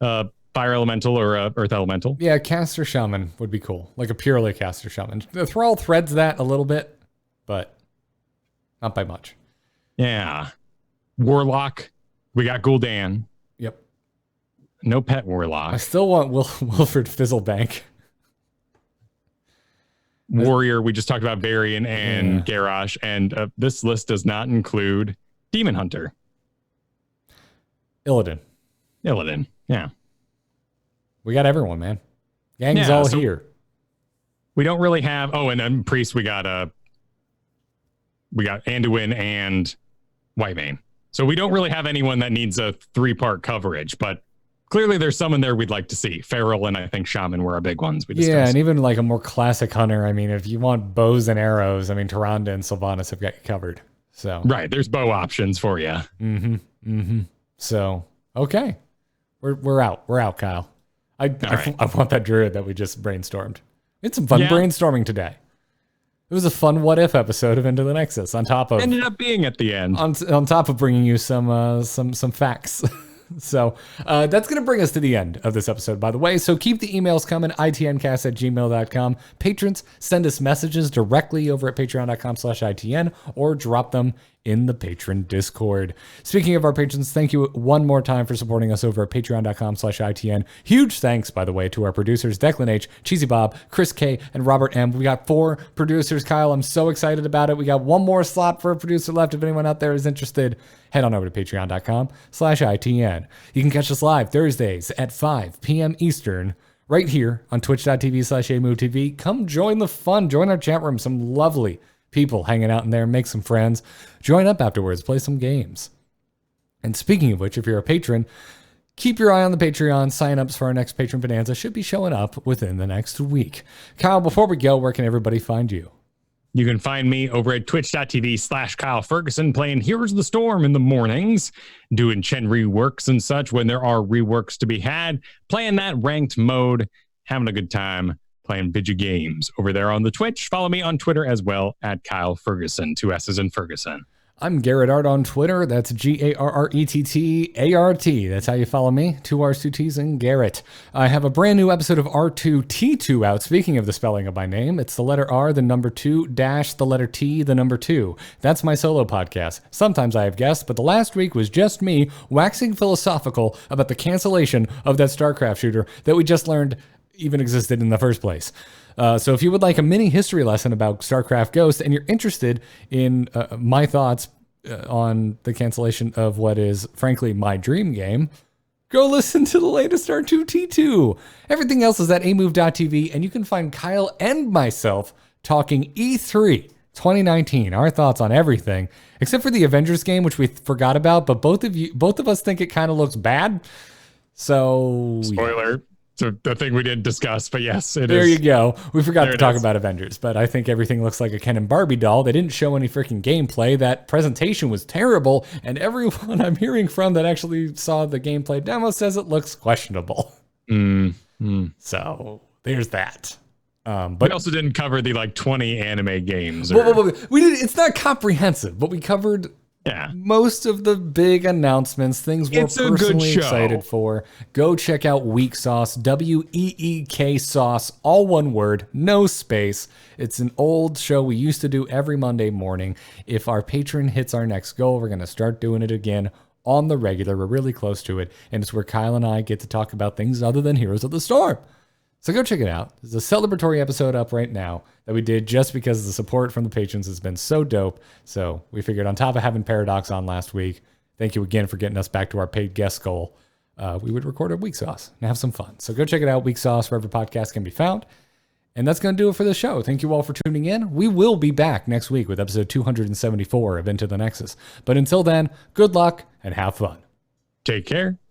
fire elemental or earth elemental. Yeah, caster shaman would be cool. Like a purely caster shaman. The Thrall threads that a little bit, but not by much. Yeah. Warlock. We got Gul'dan. Yep. No pet warlock. I still want Wilfred Fizzlebank. Warrior, we just talked about Varian and Garrosh, and this list does not include Demon Hunter. Illidan, yeah. We got everyone, man. Gang's all here. We don't really have... Oh, and then Priest, we got Anduin and Whitemane. So we don't really have anyone that needs a 3-part coverage, but clearly there's some in there we'd like to see. Feral and I think Shaman were our big ones we discussed. Yeah, and even like a more classic hunter. I mean, if you want bows and arrows, I mean, Tyrande and Sylvanas have got you covered. So right, there's bow options for you. So, okay. We're out, Kyle. I want that druid that we just brainstormed. We had some fun brainstorming today. It was a fun what if episode of Into the Nexus on top of ended up being at the end. On top of bringing you some facts. So that's going to bring us to the end of this episode, by the way. So keep the emails coming, itncast@gmail.com. Patrons, send us messages directly over at patreon.com/itn or drop them in the patron Discord. Speaking of our patrons, thank you one more time for supporting us over at patreon.com/ITN. Huge thanks, by the way, to our producers, Declan H, Cheesy Bob, Chris K, and Robert M. We got 4 producers, Kyle. I'm so excited about it. We got one more slot for a producer left. If anyone out there is interested, head on over to patreon.com/ITN. You can catch us live Thursdays at 5 p.m. Eastern, right here on twitch.tv/AMoveTV. Come join the fun. Join our chat room. Some lovely people hanging out in there. Make some friends. Join up afterwards. Play some games. And speaking of which, if you're a patron, keep your eye on the Patreon. Sign-ups for our next Patron Bonanza should be showing up within the next week. Kyle, before we go, where can everybody find you? You can find me over at twitch.tv/Kyle Fergusson playing Heroes of the Storm in the mornings, doing Chen reworks and such when there are reworks to be had, playing that ranked mode, having a good time playing video games over there on the Twitch. Follow me on Twitter as well at Kyle Fergusson, 2 S's in Fergusson. I'm Garrett Art on Twitter. That's GarrettArt. That's how you follow me. 2 R's, 2 T's, and Garrett. I have a brand new episode of R2T2 out. Speaking of the spelling of my name, it's the letter R, the number 2, dash the letter T, the number 2. That's my solo podcast. Sometimes I have guests, but the last week was just me waxing philosophical about the cancellation of that StarCraft shooter that we just learned even existed in the first place. So if you would like a mini history lesson about StarCraft Ghost and you're interested in my thoughts on the cancellation of what is, frankly, my dream game, go listen to the latest R2T2. Everything else is at amove.tv, and you can find Kyle and myself talking E3 2019, our thoughts on everything, except for the Avengers game, which we forgot about, but both of us think it kind of looks bad. So Spoiler. So the thing we didn't discuss, but yes, it is. There you go. We forgot to talk about Avengers, but I think everything looks like a Ken and Barbie doll. They didn't show any freaking gameplay. That presentation was terrible, and everyone I'm hearing from that actually saw the gameplay demo says it looks questionable. So there's that. But we also didn't cover the 20 anime games. We did. It's not comprehensive, but we covered most of the big announcements, things we're personally excited for. Go check out Week Sauce, WEEK Sauce, all one word, no space. It's an old show we used to do every Monday morning. If our patron hits our next goal, we're going to start doing it again on the regular. We're really close to it, and it's where Kyle and I get to talk about things other than Heroes of the Storm. So go check it out. There's a celebratory episode up right now that we did just because the support from the patrons has been so dope. So we figured on top of having Paradox on last week, thank you again for getting us back to our paid guest goal, we would record a Week Sauce and have some fun. So go check it out, Week Sauce, wherever podcasts can be found. And that's going to do it for the show. Thank you all for tuning in. We will be back next week with episode 274 of Into the Nexus. But until then, good luck and have fun. Take care.